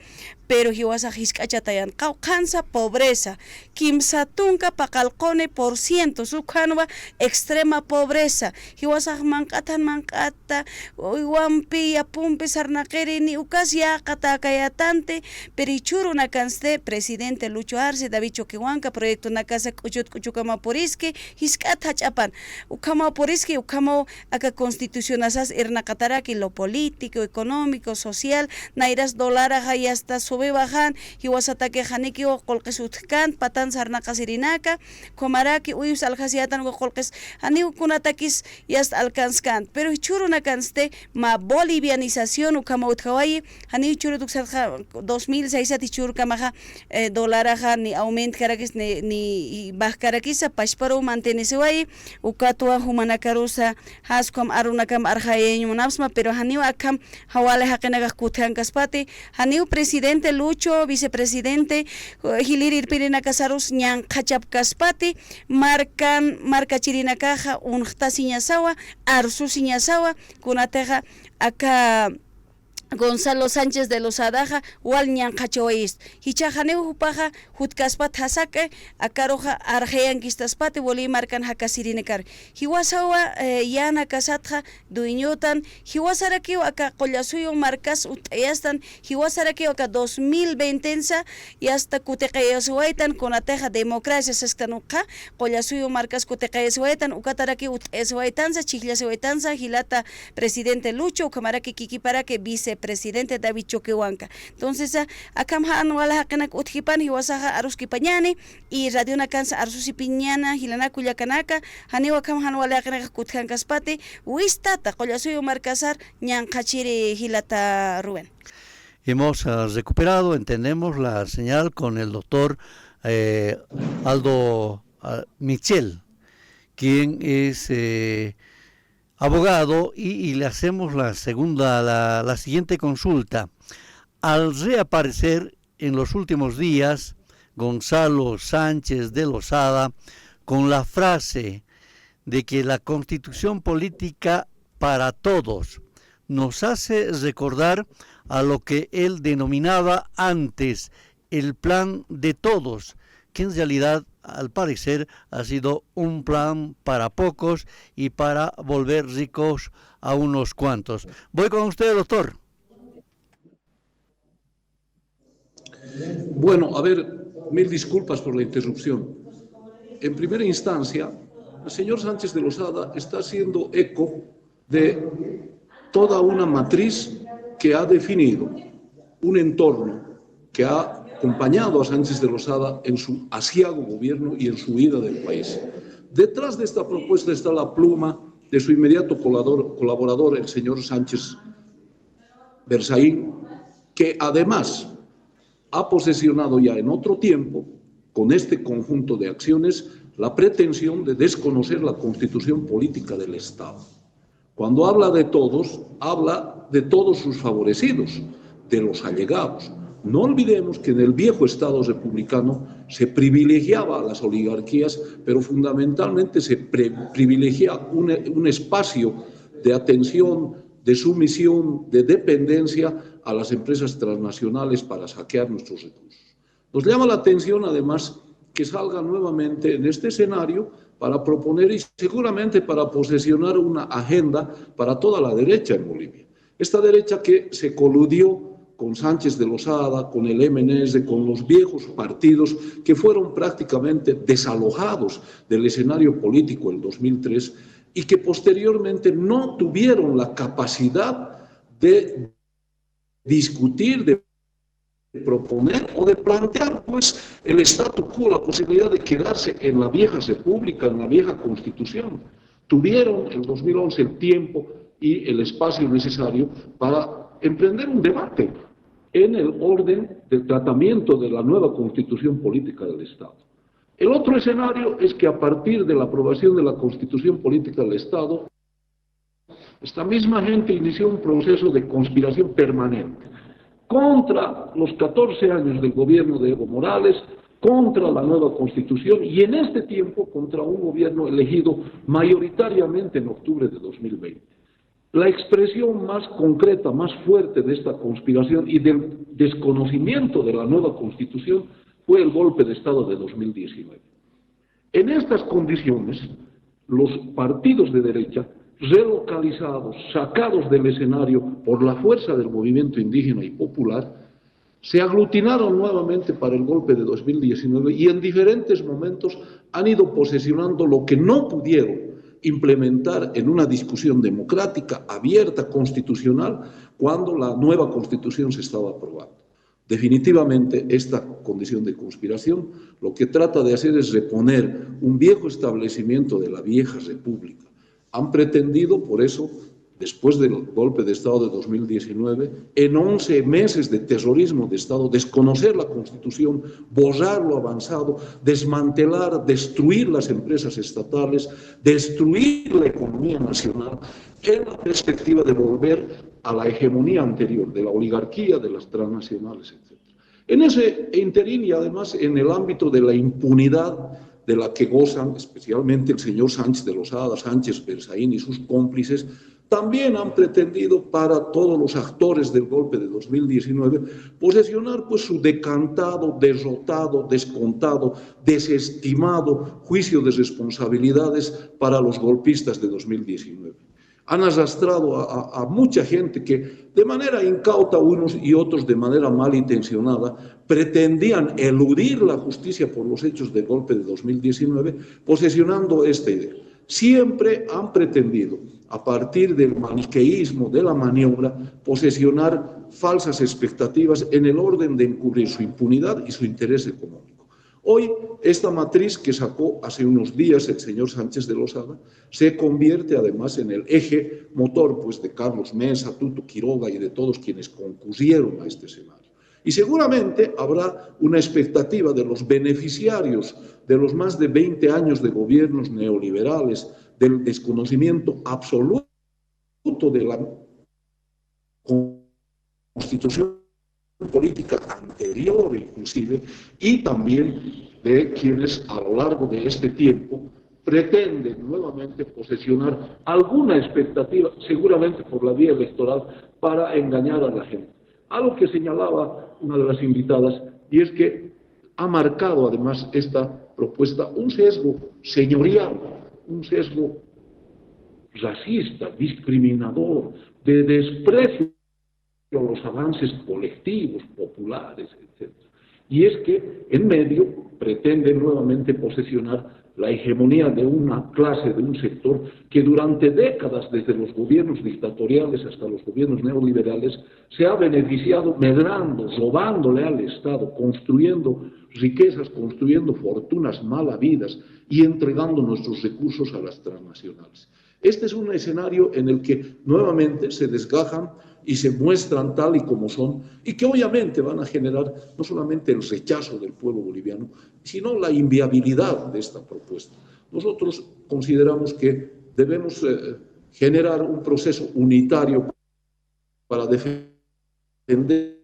S3: pero hiwasa hiskachatayan, cansa pobreza, kimsa tunka pacalcone por ciento, su canva extrema pobreza, hiwasa mancata, uampi, apumpe, sarnaqueri, ni ucasia, catakayatante, perichuru na canste, presidente Lucho Arce, David Choquehuanca, proyecto na casa Cuchucamaporiske, hiskata chapan, Ucamaporiske, Ucamo acá constitución asas ernacataraki lo político, económico, social, nairas dolara hay hasta sube bajan, hiwasatake haniki o colques utkan, patan sarnaka sirinaka, comaraki uyus alhasiatan o colques, haniu kunatakis y hasta alcanzcan, pero churuna canste ma bolivianización ukama utkawayi, haniu churu tuxatja 2006 chur kamaja dolaraja ni aumento karakis ni baj karakisa pashparo mantenesewayi, ukatua humanakarusa haskom arunakam arjayeño munapsma pero haniu akam hawale hakenaga kuthan kaspati haniu presidente Lucho vicepresidente hilir pirina kasarus ñan khachap kaspati marca chirina caja unhta siñasawa arsu siñasawa kunateja aka Gonzalo Sánchez de Lozada wal ñanqachois hichajaneu hupaja hutkaspat hasake akaroja arjean kistaspate Bolívar kan hakasirinekar hiwasawa yana kasatja duiñotan hiwasaraki aka qollasuyo marcas utayastan hiwasaraki aka 2020 y hasta kuteqayaswaitan konateja democracia sestanuqa qollasuyo marcas kuteqayaswaitan ukataraki utayaswaitansa chillaswaitansa hilata presidente Lucho kamaraki kikiparake vicepresidente David Choquehuanca. Entonces, acá wala hakenak utjipan hiwasaja aruski pañani y radio na cansa arsusi piñana hilana kuyakanaka haniwa kam wala hakenak kutjan kaspate wistata qollasuyo marcasar ñanqachiri hilata Rubén.
S2: Hemos recuperado, entendemos la señal con el doctor Aldo Michel, quien es abogado y le hacemos la siguiente consulta. Al reaparecer en los últimos días Gonzalo Sánchez de Lozada con la frase de que la constitución política para todos nos hace recordar a lo que él denominaba antes el plan de todos, que en realidad al parecer ha sido un plan para pocos y para volver ricos a unos cuantos. Voy con usted, doctor.
S5: Bueno, a ver, mil disculpas por la interrupción. En primera instancia, el señor Sánchez de Lozada está haciendo eco de toda una matriz que ha definido un entorno que ha acompañado a Sánchez de Lozada en su asiago gobierno y en su huida del país. Detrás de esta propuesta está la pluma de su inmediato colaborador, el señor Sánchez Berzaín, que además ha posesionado ya en otro tiempo, con este conjunto de acciones, la pretensión de desconocer la constitución política del Estado. Cuando habla de todos sus favorecidos, de los allegados. No olvidemos que en el viejo Estado republicano se privilegiaba a las oligarquías, pero fundamentalmente se privilegiaba un espacio de atención, de sumisión, de dependencia a las empresas transnacionales para saquear nuestros recursos. Nos llama la atención, además, que salga nuevamente en este escenario para proponer y seguramente para posesionar una agenda para toda la derecha en Bolivia. Esta derecha que se coludió con Sánchez de Lozada, con el MNS, con los viejos partidos que fueron prácticamente desalojados del escenario político en 2003 y que posteriormente no tuvieron la capacidad de discutir, de proponer o de plantear pues el statu quo, la posibilidad de quedarse en la vieja república, en la vieja constitución. Tuvieron en 2011 el tiempo y el espacio necesario para emprender un debate en el orden del tratamiento de la nueva constitución política del Estado. El otro escenario es que a partir de la aprobación de la constitución política del Estado, esta misma gente inició un proceso de conspiración permanente contra los 14 años del gobierno de Evo Morales, contra la nueva constitución y en este tiempo contra un gobierno elegido mayoritariamente en octubre de 2020. La expresión más concreta, más fuerte de esta conspiración y del desconocimiento de la nueva Constitución fue el golpe de Estado de 2019. En estas condiciones, los partidos de derecha, relocalizados, sacados del escenario por la fuerza del movimiento indígena y popular, se aglutinaron nuevamente para el golpe de 2019 y en diferentes momentos han ido posesionando lo que no pudieron implementar en una discusión democrática, abierta, constitucional, cuando la nueva Constitución se estaba aprobando. Definitivamente, esta condición de conspiración lo que trata de hacer es reponer un viejo establecimiento de la vieja república. Han pretendido, por eso, después del golpe de Estado de 2019, en 11 meses de terrorismo de Estado, desconocer la Constitución, borrar lo avanzado, desmantelar, destruir las empresas estatales, destruir la economía nacional, en la perspectiva de volver a la hegemonía anterior, de la oligarquía, de las transnacionales, etc. En ese interín y además en el ámbito de la impunidad de la que gozan especialmente el señor Sánchez de Lozada, Sánchez Berzaín y sus cómplices, también han pretendido para todos los actores del golpe de 2019 posesionar pues su decantado, derrotado, descontado, desestimado juicio de responsabilidades para los golpistas de 2019. Han arrastrado a mucha gente que de manera incauta, unos y otros de manera malintencionada, pretendían eludir la justicia por los hechos del golpe de 2019, posesionando esta idea. Siempre han pretendido, a partir del maniqueísmo de la maniobra, posesionar falsas expectativas en el orden de encubrir su impunidad y su interés económico. Hoy, esta matriz que sacó hace unos días el señor Sánchez de Lozada se convierte además en el eje motor pues, de Carlos Mesa, Tuto Quiroga y de todos quienes concurrieron a este escenario. Y seguramente habrá una expectativa de los beneficiarios de los más de 20 años de gobiernos neoliberales, del desconocimiento absoluto de la Constitución política anterior inclusive, y también de quienes a lo largo de este tiempo pretenden nuevamente posesionar alguna expectativa, seguramente por la vía electoral, para engañar a la gente. Algo que señalaba una de las invitadas, y es que ha marcado además esta propuesta un sesgo señorial, un sesgo racista, discriminador, de desprecio a los avances colectivos, populares, etc. Y es que en medio pretenden nuevamente posesionar la hegemonía de una clase, de un sector que durante décadas, desde los gobiernos dictatoriales hasta los gobiernos neoliberales, se ha beneficiado medrando, robándole al Estado, construyendo riquezas, construyendo fortunas mal habidas y entregando nuestros recursos a las transnacionales. Este es un escenario en el que nuevamente se desgajan y se muestran tal y como son, y que obviamente van a generar no solamente el rechazo del pueblo boliviano, sino la inviabilidad de esta propuesta. Nosotros consideramos que debemos generar un proceso unitario para defender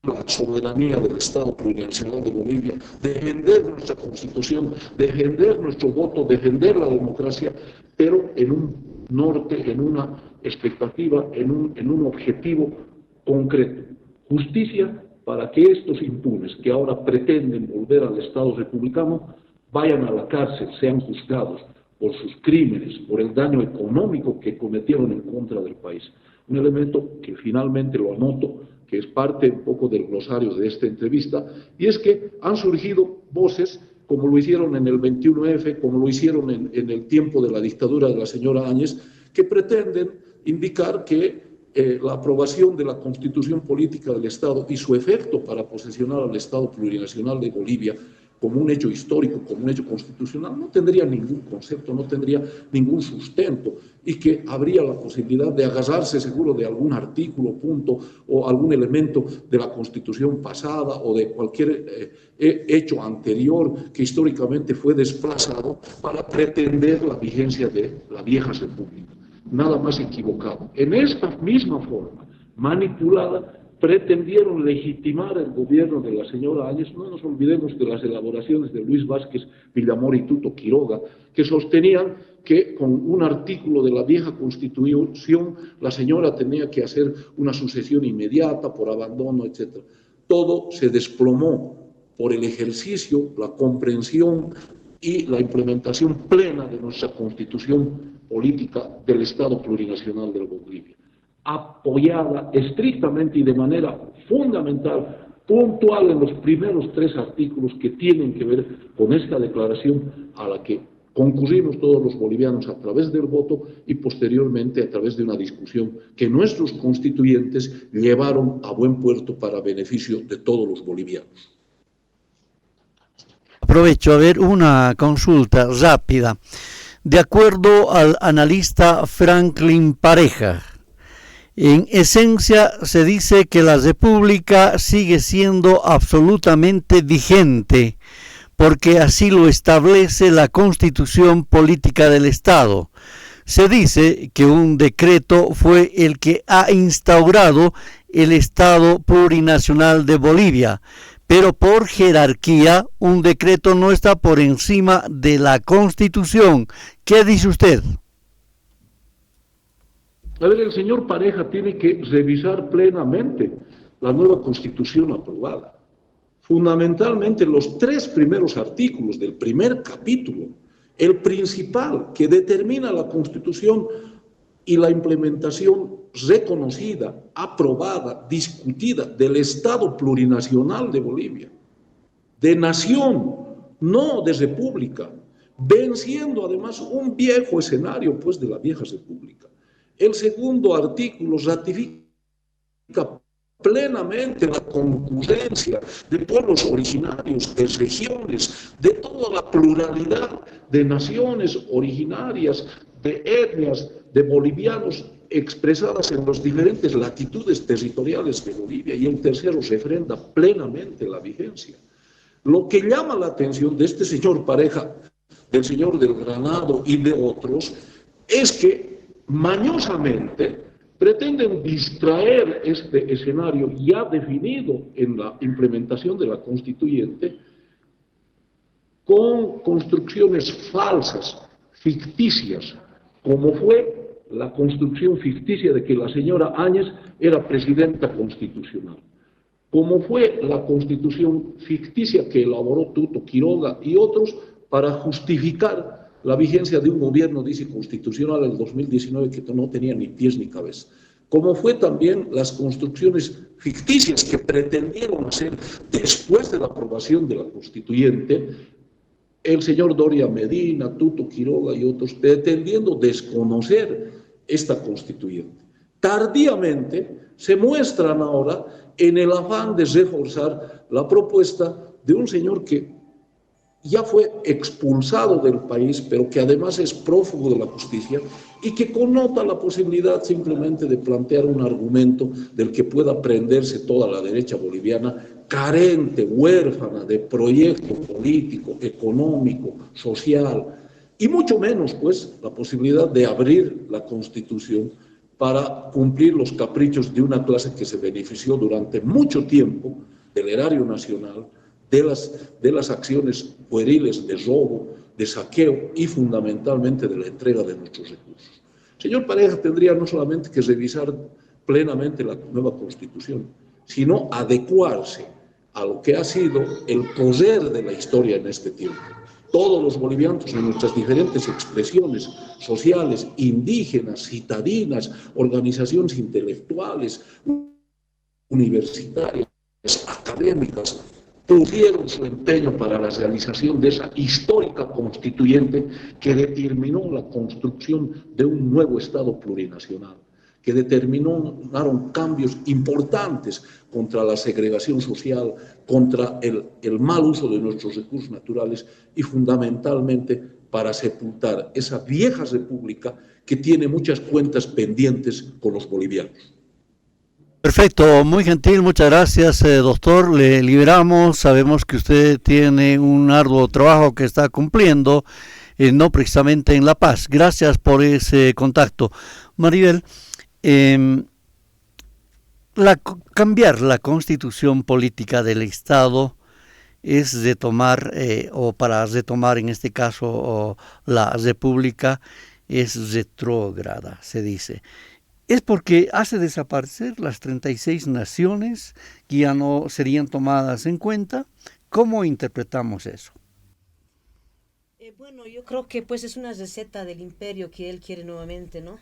S5: la soberanía del Estado plurinacional de Bolivia, defender nuestra Constitución, defender nuestro voto, defender la democracia, pero en un norte, en una expectativa, en un objetivo concreto. Justicia para que estos impunes que ahora pretenden volver al Estado republicano vayan a la cárcel, sean juzgados por sus crímenes, por el daño económico que cometieron en contra del país. Un elemento que finalmente lo anoto, que es parte un poco del glosario de esta entrevista, y es que han surgido voces, como lo hicieron en el 21F, como lo hicieron en el tiempo de la dictadura de la señora Áñez, que pretenden indicar que la aprobación de la Constitución Política del Estado y su efecto para posesionar al Estado plurinacional de Bolivia como un hecho histórico, como un hecho constitucional, no tendría ningún concepto, no tendría ningún sustento, y que habría la posibilidad de agarrarse seguro de algún artículo, punto, o algún elemento de la Constitución pasada o de cualquier hecho anterior que históricamente fue desplazado para pretender la vigencia de la vieja república. Nada más equivocado. En esta misma forma, manipulada, pretendieron legitimar el gobierno de la señora Áñez. No nos olvidemos de las elaboraciones de Luis Vázquez Villamor y Tuto Quiroga, que sostenían que con un artículo de la vieja Constitución la señora tenía que hacer una sucesión inmediata por abandono, etc. Todo se desplomó por el ejercicio, la comprensión y la implementación plena de nuestra Constitución Política del Estado Plurinacional de Bolivia, apoyada estrictamente y de manera fundamental, puntual en los primeros 3 artículos que tienen que ver con esta declaración a la que concurrimos todos los bolivianos a través del voto y posteriormente a través de una discusión que nuestros constituyentes llevaron a buen puerto para beneficio de todos los bolivianos.
S2: Aprovecho a ver una consulta rápida. De acuerdo al analista Franklin Pareja, en esencia se dice que la República sigue siendo absolutamente vigente, porque así lo establece la Constitución Política del Estado. Se dice que un decreto fue el que ha instaurado el Estado Plurinacional de Bolivia, pero por jerarquía un decreto no está por encima de la Constitución. ¿Qué dice usted?
S5: A ver, el señor Pareja tiene que revisar plenamente la nueva Constitución aprobada. Fundamentalmente los 3 primeros artículos del primer capítulo, el principal que determina la Constitución y la implementación reconocida, aprobada, discutida del Estado plurinacional de Bolivia, de nación, no de república, venciendo además un viejo escenario pues de la vieja república. El segundo artículo ratifica plenamente la concurrencia de pueblos originarios, de regiones, de toda la pluralidad de naciones originarias, de etnias, de bolivianos expresadas en las diferentes latitudes territoriales de Bolivia, y el tercero refrenda plenamente la vigencia. Lo que llama la atención de este señor Pareja, del señor del Granado y de otros, es que mañosamente pretenden distraer este escenario ya definido en la implementación de la Constituyente con construcciones falsas, ficticias, como fue la construcción ficticia de que la señora Áñez era presidenta constitucional, como fue la constitución ficticia que elaboró Tuto Quiroga y otros para justificar la vigencia de un gobierno, dice, constitucional en el 2019 que no tenía ni pies ni cabeza, como fue también las construcciones ficticias que pretendieron hacer después de la aprobación de la Constituyente el señor Doria Medina, Tuto Quiroga y otros, pretendiendo desconocer esta Constituyente. Tardíamente se muestran ahora en el afán de reforzar la propuesta de un señor que ya fue expulsado del país, pero que además es prófugo de la justicia y que connota la posibilidad simplemente de plantear un argumento del que pueda prenderse toda la derecha boliviana, carente, huérfana de proyecto político, económico, social, y mucho menos, pues, la posibilidad de abrir la Constitución para cumplir los caprichos de una clase que se benefició durante mucho tiempo del erario nacional, de las acciones pueriles de robo, de saqueo y fundamentalmente de la entrega de nuestros recursos. Señor Pareja tendría no solamente que revisar plenamente la nueva Constitución, sino adecuarse a lo que ha sido el poder de la historia en este tiempo. Todos los bolivianos en nuestras diferentes expresiones sociales, indígenas, citadinas, organizaciones intelectuales, universitarias, académicas, pusieron su empeño para la realización de esa histórica constituyente que determinó la construcción de un nuevo Estado plurinacional, que determinaron cambios importantes contra la segregación social, contra el mal uso de nuestros recursos naturales y fundamentalmente para sepultar esa vieja república que tiene muchas cuentas pendientes con los bolivianos.
S2: Perfecto, muy gentil, muchas gracias, doctor. Le liberamos, sabemos que usted tiene un arduo trabajo que está cumpliendo, no precisamente en La Paz. Gracias por ese contacto. Maribel, cambiar la constitución política del Estado es retomar, o para retomar en este caso la república, es retrógrada, se dice. ¿Es porque hace desaparecer las 36 naciones que ya no serían tomadas en cuenta? ¿Cómo interpretamos eso?
S4: Bueno, yo creo que pues es una receta del imperio que él quiere nuevamente, ¿no?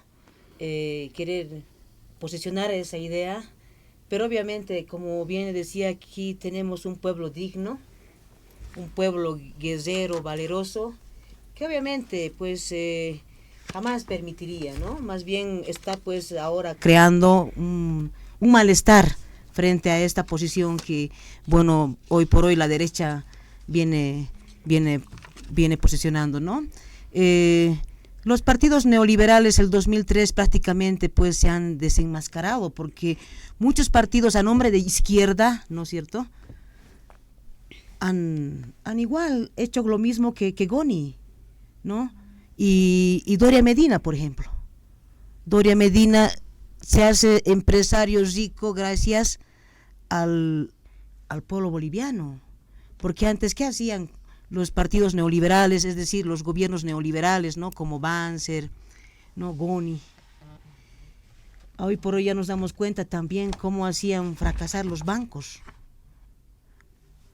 S4: Querer posicionar esa idea, pero obviamente, como bien decía, aquí tenemos un pueblo digno, un pueblo guerrero, valeroso, que obviamente pues jamás permitiría, ¿no? Más bien está pues ahora creando un malestar frente a esta posición que, bueno, hoy por hoy la derecha viene posicionando, ¿no? Los partidos neoliberales el 2003 prácticamente pues se han desenmascarado porque muchos partidos a nombre de izquierda, ¿no es cierto?, han igual hecho lo mismo que Goni, ¿no? Y Doria Medina, por ejemplo. Doria Medina se hace empresario rico gracias al pueblo boliviano. Porque antes, ¿qué hacían los partidos neoliberales, es decir, los gobiernos neoliberales, ¿no? Como Banzer, ¿no? Goni. Hoy por hoy ya nos damos cuenta también cómo hacían fracasar los bancos.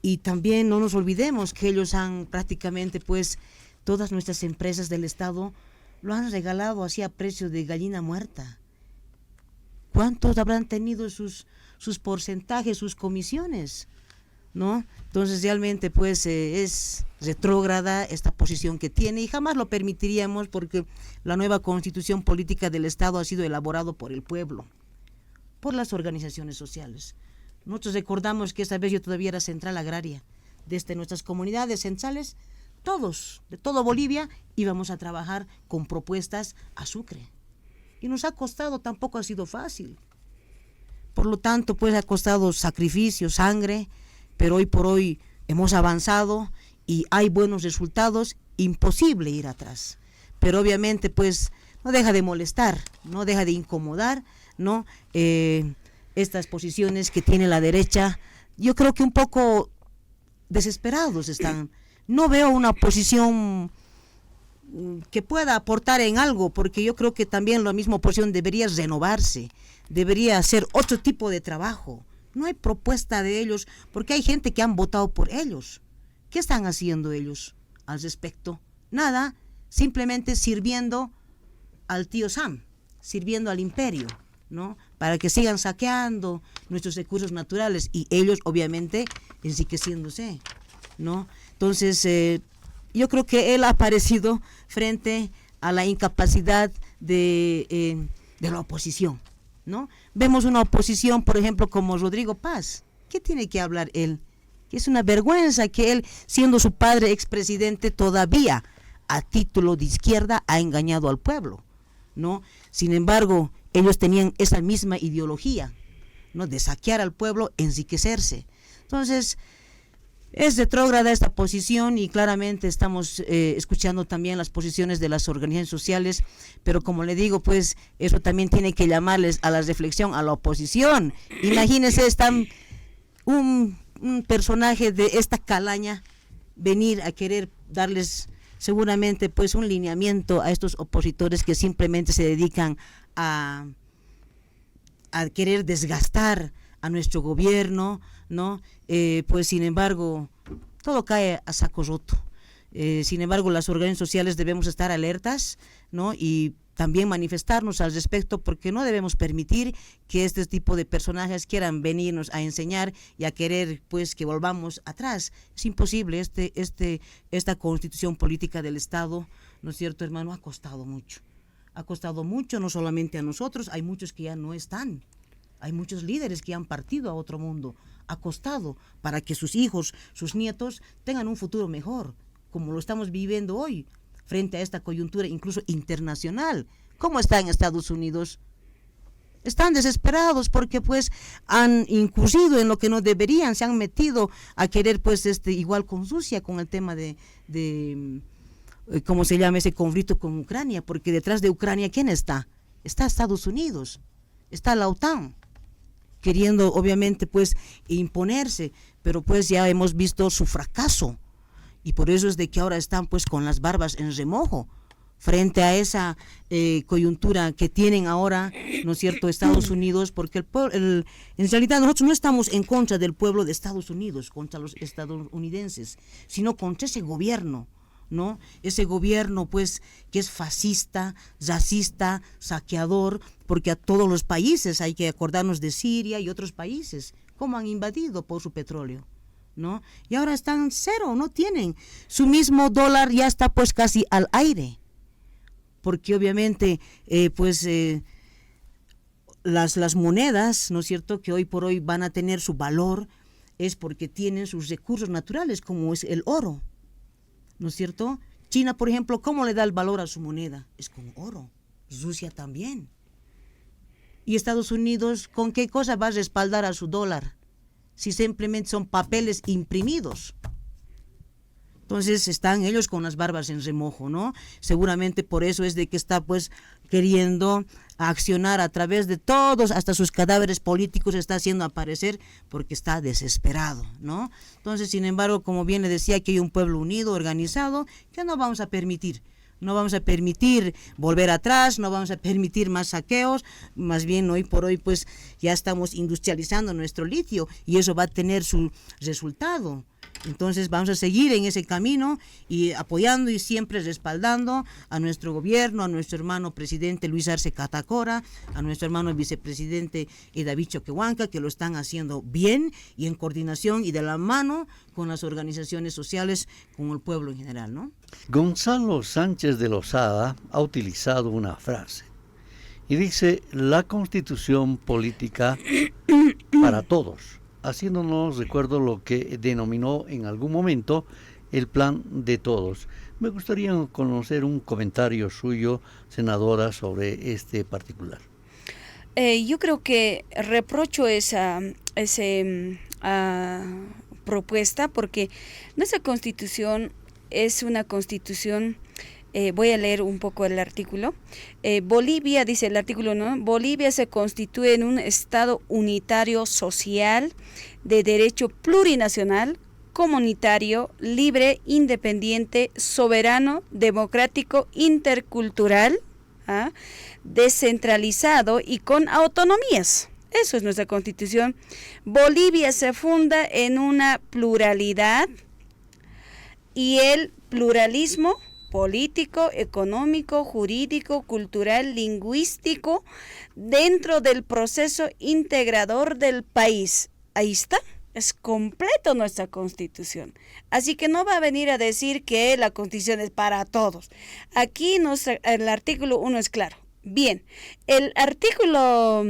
S4: Y también no nos olvidemos que ellos han prácticamente pues todas nuestras empresas del Estado lo han regalado así a precio de gallina muerta. ¿Cuántos habrán tenido sus porcentajes, sus comisiones? ¿No? Entonces realmente pues es retrógrada esta posición que tiene y jamás lo permitiríamos porque la nueva constitución política del Estado ha sido elaborado por el pueblo, por las organizaciones sociales. Nosotros recordamos que esa vez yo todavía era central agraria, desde nuestras comunidades centrales, todos, de todo Bolivia, íbamos a trabajar con propuestas a Sucre. Y nos ha costado, tampoco ha sido fácil. Por lo tanto, pues ha costado sacrificio, sangre, pero hoy por hoy hemos avanzado y hay buenos resultados, imposible ir atrás. Pero obviamente, pues, no deja de molestar, no deja de incomodar, ¿no? Estas posiciones que tiene la derecha, yo creo que un poco desesperados están. No veo una oposición que pueda aportar en algo, porque yo creo que también la misma oposición debería renovarse, debería hacer otro tipo de trabajo. No hay propuesta de ellos, porque hay gente que han votado por ellos. ¿Qué están haciendo ellos al respecto? Nada, simplemente sirviendo al tío Sam, sirviendo al imperio, ¿no? Para que sigan saqueando nuestros recursos naturales y ellos obviamente enriqueciéndose, ¿no? Entonces, yo creo que él ha aparecido frente a la incapacidad de la oposición, ¿no? Vemos una oposición, por ejemplo, como Rodrigo Paz. ¿Qué tiene que hablar él? que es una vergüenza que él, siendo su padre expresidente, todavía a título de izquierda ha engañado al pueblo, ¿no? Sin embargo, ellos tenían esa misma ideología, ¿no? De saquear al pueblo, enriquecerse. Entonces, es retrógrada esta posición y claramente estamos escuchando también las posiciones de las organizaciones sociales, pero como le digo, pues eso también tiene que llamarles a la reflexión a la oposición. Imagínense, están un personaje de esta calaña venir a querer darles seguramente pues un lineamiento a estos opositores que simplemente se dedican a querer desgastar a nuestro gobierno, ¿no? Pues sin embargo, todo cae a saco roto. Sin embargo, las organizaciones sociales debemos estar alertas, ¿no? Y también manifestarnos al respecto, porque no debemos permitir que este tipo de personajes quieran venirnos a enseñar y a querer pues que volvamos atrás. Es imposible. Esta constitución política del Estado, ¿no es cierto, hermano? Ha costado mucho. Ha costado mucho, no solamente a nosotros, hay muchos que ya no están. Hay muchos líderes que han partido a otro mundo. Ha costado para que sus hijos, sus nietos tengan un futuro mejor, como lo estamos viviendo hoy, frente a esta coyuntura incluso internacional. ¿Cómo está en Estados Unidos? Están desesperados porque pues han incurrido en lo que no deberían, se han metido a querer pues igual con Rusia, con el tema de ¿cómo se llama ese conflicto con Ucrania? Porque detrás de Ucrania, ¿quién está? Está Estados Unidos, está la OTAN, queriendo obviamente pues imponerse, pero pues ya hemos visto su fracaso y por eso es de que ahora están pues con las barbas en remojo frente a esa coyuntura que tienen ahora, ¿no es cierto?, Estados Unidos, porque en realidad nosotros no estamos en contra del pueblo de Estados Unidos, contra los estadounidenses, sino contra ese gobierno, ¿no? Ese gobierno pues que es fascista, racista, saqueador, porque a todos los países hay que acordarnos de Siria y otros países, cómo han invadido por su petróleo, ¿no? Y ahora están cero, no tienen, su mismo dólar ya está pues casi al aire, porque obviamente las monedas, ¿no es cierto?, que hoy por hoy van a tener su valor, es porque tienen sus recursos naturales, como es el oro, ¿no es cierto? China, por ejemplo, ¿cómo le da el valor a su moneda? Es con oro. Rusia también. ¿Y Estados Unidos con qué cosa va a respaldar a su dólar? Si simplemente son papeles imprimidos. Entonces están ellos con las barbas en remojo, ¿no? Seguramente por eso es de que está pues queriendo accionar a través de todos, hasta sus cadáveres políticos está haciendo aparecer porque está desesperado, ¿no? Entonces, sin embargo, como bien le decía, que hay un pueblo unido, organizado, que no vamos a permitir. No vamos a permitir volver atrás, no vamos a permitir más saqueos, más bien hoy por hoy pues ya estamos industrializando nuestro litio y eso va a tener su resultado. Entonces vamos a seguir en ese camino y apoyando y siempre respaldando a nuestro gobierno, a nuestro hermano presidente Luis Arce Catacora, a nuestro hermano vicepresidente David Choquehuanca, que lo están haciendo bien y en coordinación y de la mano con las organizaciones sociales, con el pueblo en general, ¿no?
S2: Gonzalo Sánchez de Lozada ha utilizado una frase y dice: la constitución política para todos, haciéndonos recuerdo lo que denominó en algún momento el plan de todos. Me gustaría conocer un comentario suyo, senadora, sobre este particular.
S3: Yo creo que reprocho esa propuesta porque nuestra constitución es una constitución. Voy a leer un poco el artículo. Bolivia, dice el artículo, ¿no? Bolivia se constituye en un Estado unitario social de derecho plurinacional, comunitario, libre, independiente, soberano, democrático, intercultural, descentralizado y con autonomías. Eso es nuestra constitución. Bolivia se funda en una pluralidad y el pluralismo político, económico, jurídico, cultural, lingüístico, dentro del proceso integrador del país. Ahí está, es completo nuestra constitución. Así que no va a venir a decir que la constitución es para todos. Aquí el artículo 1 es claro. Bien, el artículo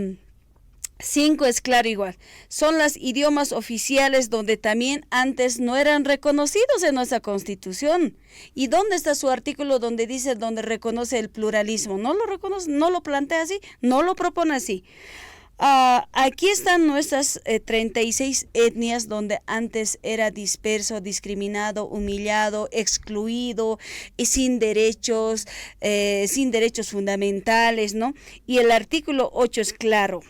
S3: 5 es claro igual. Son los idiomas oficiales donde también antes no eran reconocidos en nuestra Constitución. ¿Y dónde está su artículo donde dice, donde reconoce el pluralismo? No lo reconoce, no lo plantea así, no lo propone así. Aquí están nuestras 36 etnias donde antes era disperso, discriminado, humillado, excluido y sin derechos fundamentales, ¿no? Y el artículo 8 es claro.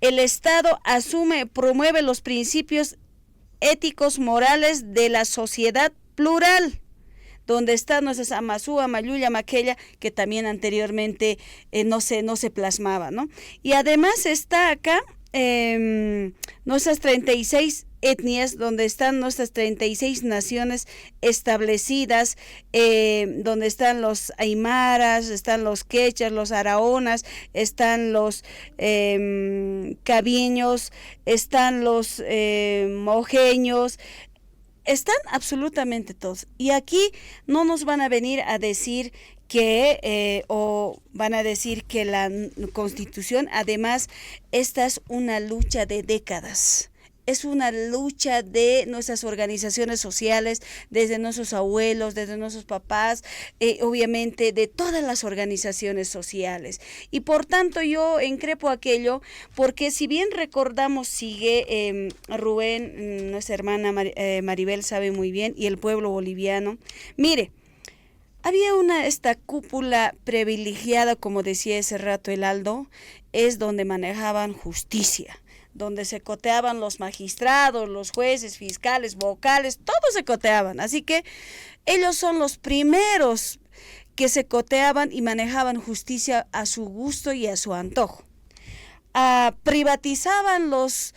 S3: El Estado asume, promueve los principios éticos, morales de la sociedad plural, donde están nuestras Amazú, Amayuya, Maquella, que también anteriormente no se plasmaba, ¿no? Y además está acá nuestras 36 etnias, donde están nuestras 36 naciones establecidas, donde están los aymaras, están los quechas, los araonas, están los cabiños, están los mojeños, están absolutamente todos. Y aquí no nos van a venir a decir que, o van a decir que la Constitución, además, esta es una lucha de décadas. Es una lucha de nuestras organizaciones sociales, desde nuestros abuelos, desde nuestros papás, obviamente de todas las organizaciones sociales. Y por tanto yo increpo aquello, porque si bien recordamos, sigue Rubén, nuestra hermana Maribel sabe muy bien, y el pueblo boliviano, mire, había esta cúpula privilegiada, como decía ese rato el Aldo, es donde manejaban justicia, donde se coteaban los magistrados, los jueces, fiscales, vocales, todos se coteaban. Así que ellos son los primeros que se coteaban y manejaban justicia a su gusto y a su antojo. Privatizaban los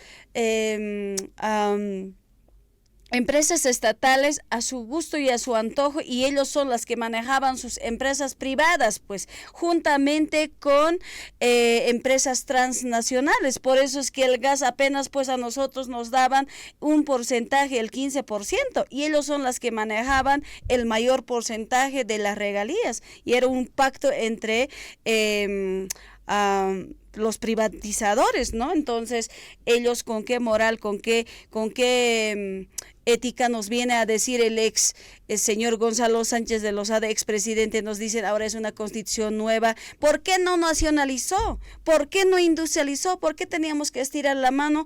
S3: empresas estatales a su gusto y a su antojo, y ellos son las que manejaban sus empresas privadas, pues juntamente con empresas transnacionales. Por eso es que el gas apenas pues a nosotros nos daban un porcentaje, el 15%, y ellos son las que manejaban el mayor porcentaje de las regalías, y era un pacto entre los privatizadores, ¿no? Entonces, ellos con qué moral, con qué ética nos viene a decir el señor Gonzalo Sánchez de Lozada, expresidente, nos dicen ahora es una constitución nueva. ¿Por qué no nacionalizó? ¿Por qué no industrializó? ¿Por qué teníamos que estirar la mano?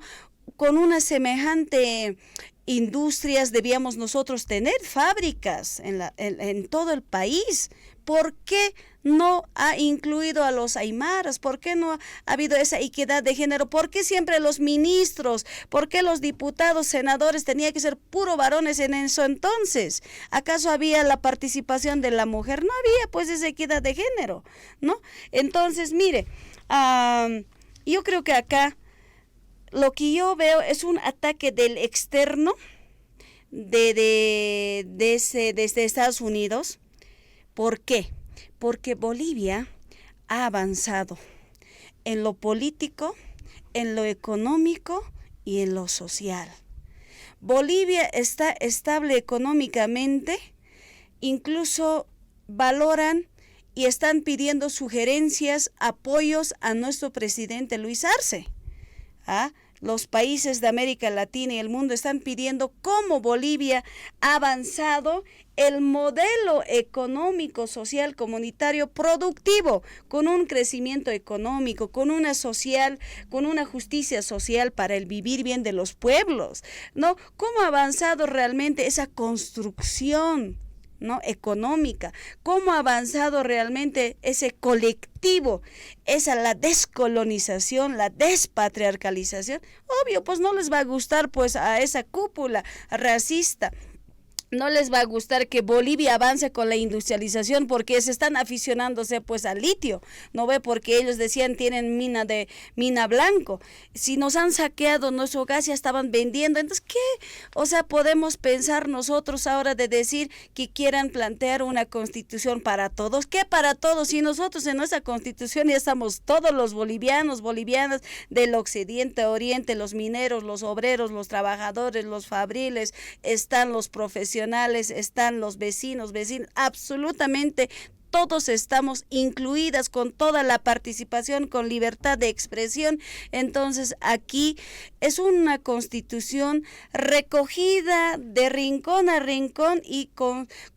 S3: Con una semejante industrias debíamos nosotros tener fábricas en todo el país. ¿Por qué no ha incluido a los aymaras? ¿Por qué no ha habido esa equidad de género? ¿Por qué siempre los ministros? ¿Por qué los diputados, senadores tenían que ser puro varones en eso entonces? ¿Acaso había la participación de la mujer? No había pues esa equidad de género, ¿no? Entonces, mire, yo creo que acá lo que yo veo es un ataque del externo desde Estados Unidos. ¿Por qué? Porque Bolivia ha avanzado en lo político, en lo económico y en lo social. Bolivia está estable económicamente, incluso valoran y están pidiendo sugerencias, apoyos a nuestro presidente Luis Arce. Los países de América Latina y el mundo están pidiendo cómo Bolivia ha avanzado el modelo económico, social, comunitario, productivo, con un crecimiento económico, con una justicia social para el vivir bien de los pueblos, ¿no? ¿Cómo ha avanzado realmente esa construcción, ¿no?, económica? ¿Cómo ha avanzado realmente ese colectivo? La descolonización, la despatriarcalización. Obvio, pues no les va a gustar pues a esa cúpula racista. No les va a gustar que Bolivia avance con la industrialización, porque se están aficionándose pues al litio, ¿no ve? Porque ellos decían tienen mina blanco. Si nos han saqueado nuestro gas, ya estaban vendiendo. Entonces, ¿qué? O sea, podemos pensar nosotros ahora de decir que quieran plantear una constitución para todos. ¿Qué para todos? Si nosotros en nuestra constitución ya estamos todos los bolivianas del occidente, oriente, los mineros, los obreros, los trabajadores, los fabriles, están los profesionales, están los vecinos, absolutamente todos estamos incluidas con toda la participación, con libertad de expresión. Entonces aquí es una constitución recogida de rincón a rincón y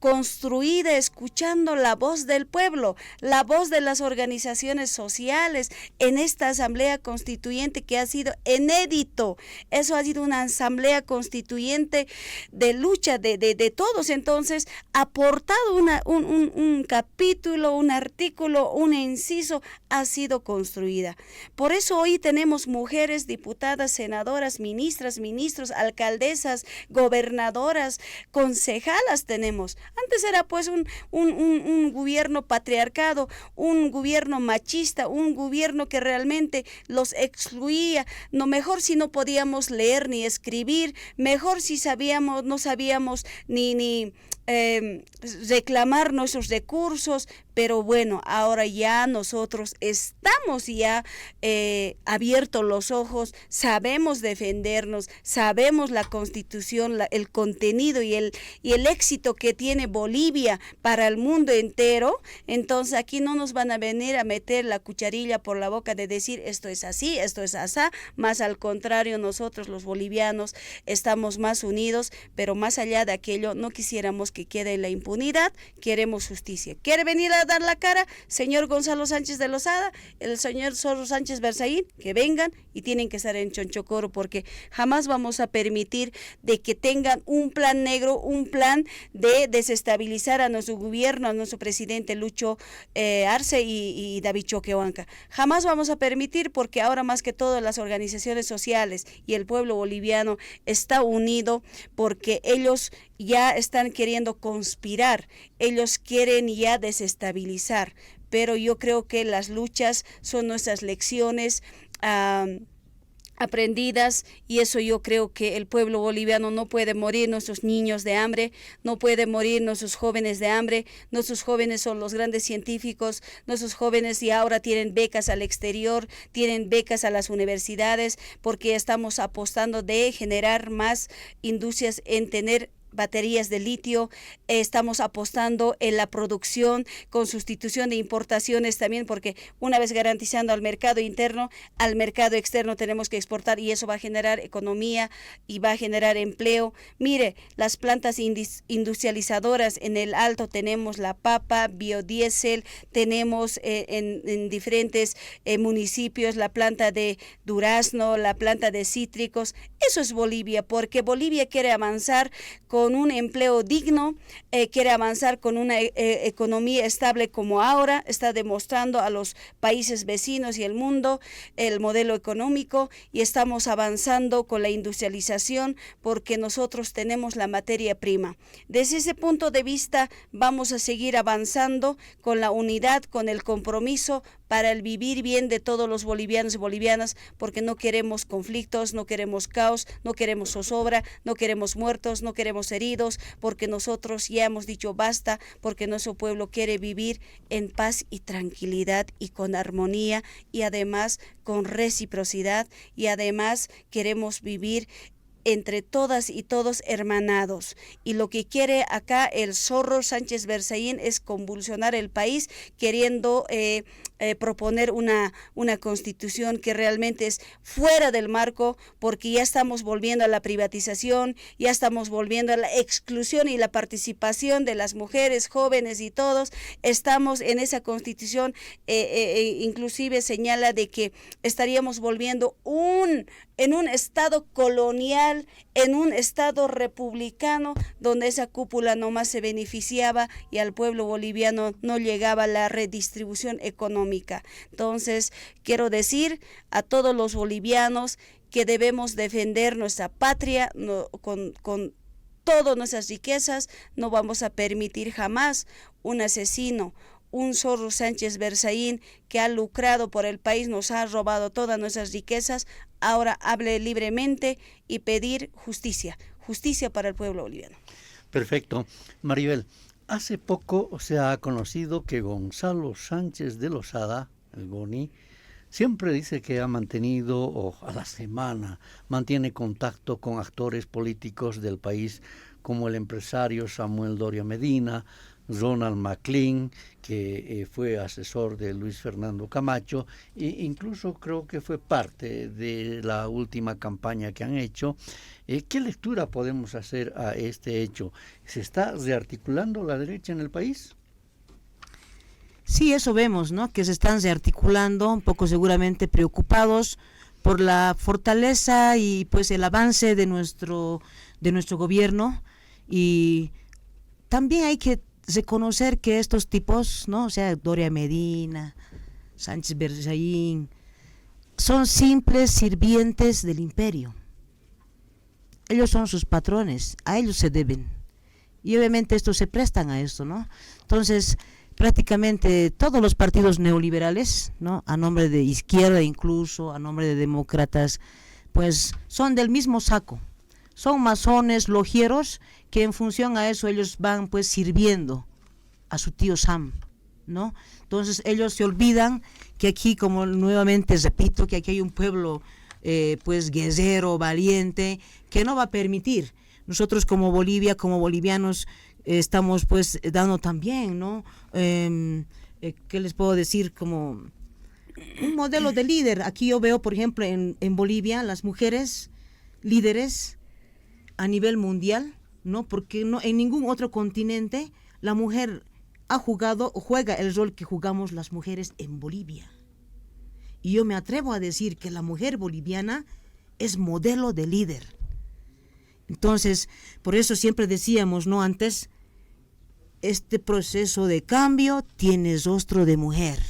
S3: construida escuchando la voz del pueblo, la voz de las organizaciones sociales en esta asamblea constituyente que ha sido inédito. Eso ha sido una asamblea constituyente de lucha de todos. Entonces ha aportado un capítulo, un artículo, un inciso, ha sido construida. Por eso hoy tenemos mujeres diputadas, senadoras, ministras, ministros, alcaldesas, gobernadoras, concejalas tenemos. Antes era pues un gobierno patriarcado, un gobierno machista, un gobierno que realmente los excluía. No, mejor si no podíamos leer ni escribir, mejor si no sabíamos ni reclamar nuestros recursos. Pero bueno, ahora ya nosotros estamos ya abiertos los ojos, sabemos defendernos, sabemos la Constitución, el contenido y el éxito que tiene Bolivia para el mundo entero. Entonces aquí no nos van a venir a meter la cucharilla por la boca de decir esto es así, esto es asá. Más al contrario, nosotros los bolivianos estamos más unidos, pero más allá de aquello no quisiéramos que quede la impunidad, queremos justicia. ¿Quiere venir a dar la cara, señor Gonzalo Sánchez de Lozada, el señor Zorro Sánchez Berzaín, que vengan y tienen que estar en Chonchocoro, porque jamás vamos a permitir de que tengan un plan negro, un plan de desestabilizar a nuestro gobierno, a nuestro presidente Lucho Arce y David Choquehuanca. Jamás vamos a permitir, porque ahora más que todo las organizaciones sociales y el pueblo boliviano está unido, porque ellos ya están queriendo conspirar, ellos quieren ya desestabilizar, pero yo creo que las luchas son nuestras lecciones aprendidas, y eso yo creo que el pueblo boliviano no puede morir, nuestros niños de hambre, no puede morir nuestros jóvenes de hambre. Nuestros jóvenes son los grandes científicos, nuestros jóvenes y ahora tienen becas al exterior, tienen becas a las universidades, porque estamos apostando de generar más industrias en tener baterías de litio. Estamos apostando en la producción con sustitución de importaciones también, porque una vez garantizando al mercado interno, al mercado externo tenemos que exportar, y eso va a generar economía y va a generar empleo. Mire, las plantas industrializadoras en el Alto tenemos la papa, biodiesel, tenemos en diferentes municipios la planta de durazno, la planta de cítricos. Eso es Bolivia, porque Bolivia quiere avanzar con un empleo digno, quiere avanzar con una economía estable, como ahora está demostrando a los países vecinos y el mundo el modelo económico, y estamos avanzando con la industrialización porque nosotros tenemos la materia prima. Desde ese punto de vista vamos a seguir avanzando con la unidad, con el compromiso para el vivir bien de todos los bolivianos y bolivianas, porque no queremos conflictos, no queremos caos, no queremos zozobra, no queremos muertos, no queremos heridos, porque nosotros ya hemos dicho basta, porque nuestro pueblo quiere vivir en paz y tranquilidad y con armonía, y además con reciprocidad, y además queremos vivir entre todas y todos hermanados. Y lo que quiere acá el Zorro Sánchez Berzaín es convulsionar el país, queriendo proponer una constitución que realmente es fuera del marco, porque ya estamos volviendo a la privatización, ya estamos volviendo a la exclusión y la participación de las mujeres, jóvenes y todos. Estamos en esa constitución, inclusive señala de que estaríamos volviendo en un estado colonial, en un estado republicano, donde esa cúpula nomás se beneficiaba y al pueblo boliviano no llegaba la redistribución económica. Entonces, quiero decir a todos los bolivianos que debemos defender nuestra patria con todas nuestras riquezas. No vamos a permitir jamás un asesino, un Zorro Sánchez Berzaín que ha lucrado por el país, nos ha robado todas nuestras riquezas. Ahora hable libremente y pedir justicia para el pueblo boliviano.
S2: Perfecto. Maribel, hace poco se ha conocido que Gonzalo Sánchez de Lozada, el Goni, siempre dice que ha mantenido, o a la semana, mantiene contacto con actores políticos del país, como el empresario Samuel Doria Medina, Ronald McLean, que fue asesor de Luis Fernando Camacho, e incluso creo que fue parte de la última campaña que han hecho. ¿Qué lectura podemos hacer a este hecho? ¿Se está rearticulando la derecha en el país?
S4: Sí, eso vemos, ¿no? Que se están rearticulando, un poco seguramente preocupados por la fortaleza y pues el avance de nuestro gobierno, y también hay que reconocer que estos tipos, ¿no? O sea, Doria Medina, Sánchez Berzaín, son simples sirvientes del imperio. Ellos son sus patrones, a ellos se deben. Y obviamente estos se prestan a esto, ¿no? Entonces, prácticamente todos los partidos neoliberales, ¿no? A nombre de izquierda incluso, a nombre de demócratas, pues son del mismo saco. Son masones, logieros, que en función a eso ellos van pues sirviendo a su tío Sam, ¿no? Entonces ellos se olvidan que aquí, como nuevamente repito, que aquí hay un pueblo pues guerrero, valiente, que no va a permitir. Nosotros como Bolivia, como bolivianos, estamos pues dando también, ¿no? ¿Qué les puedo decir? Como un modelo de líder. Aquí yo veo, por ejemplo, en Bolivia, las mujeres líderes a nivel mundial, ¿no? Porque no, en ningún otro continente la mujer ha jugado o juega el rol que jugamos las mujeres en Bolivia. Y yo me atrevo a decir que la mujer boliviana es modelo de líder. Entonces, por eso siempre decíamos, ¿no? Antes, este proceso de cambio tiene rostro de mujer.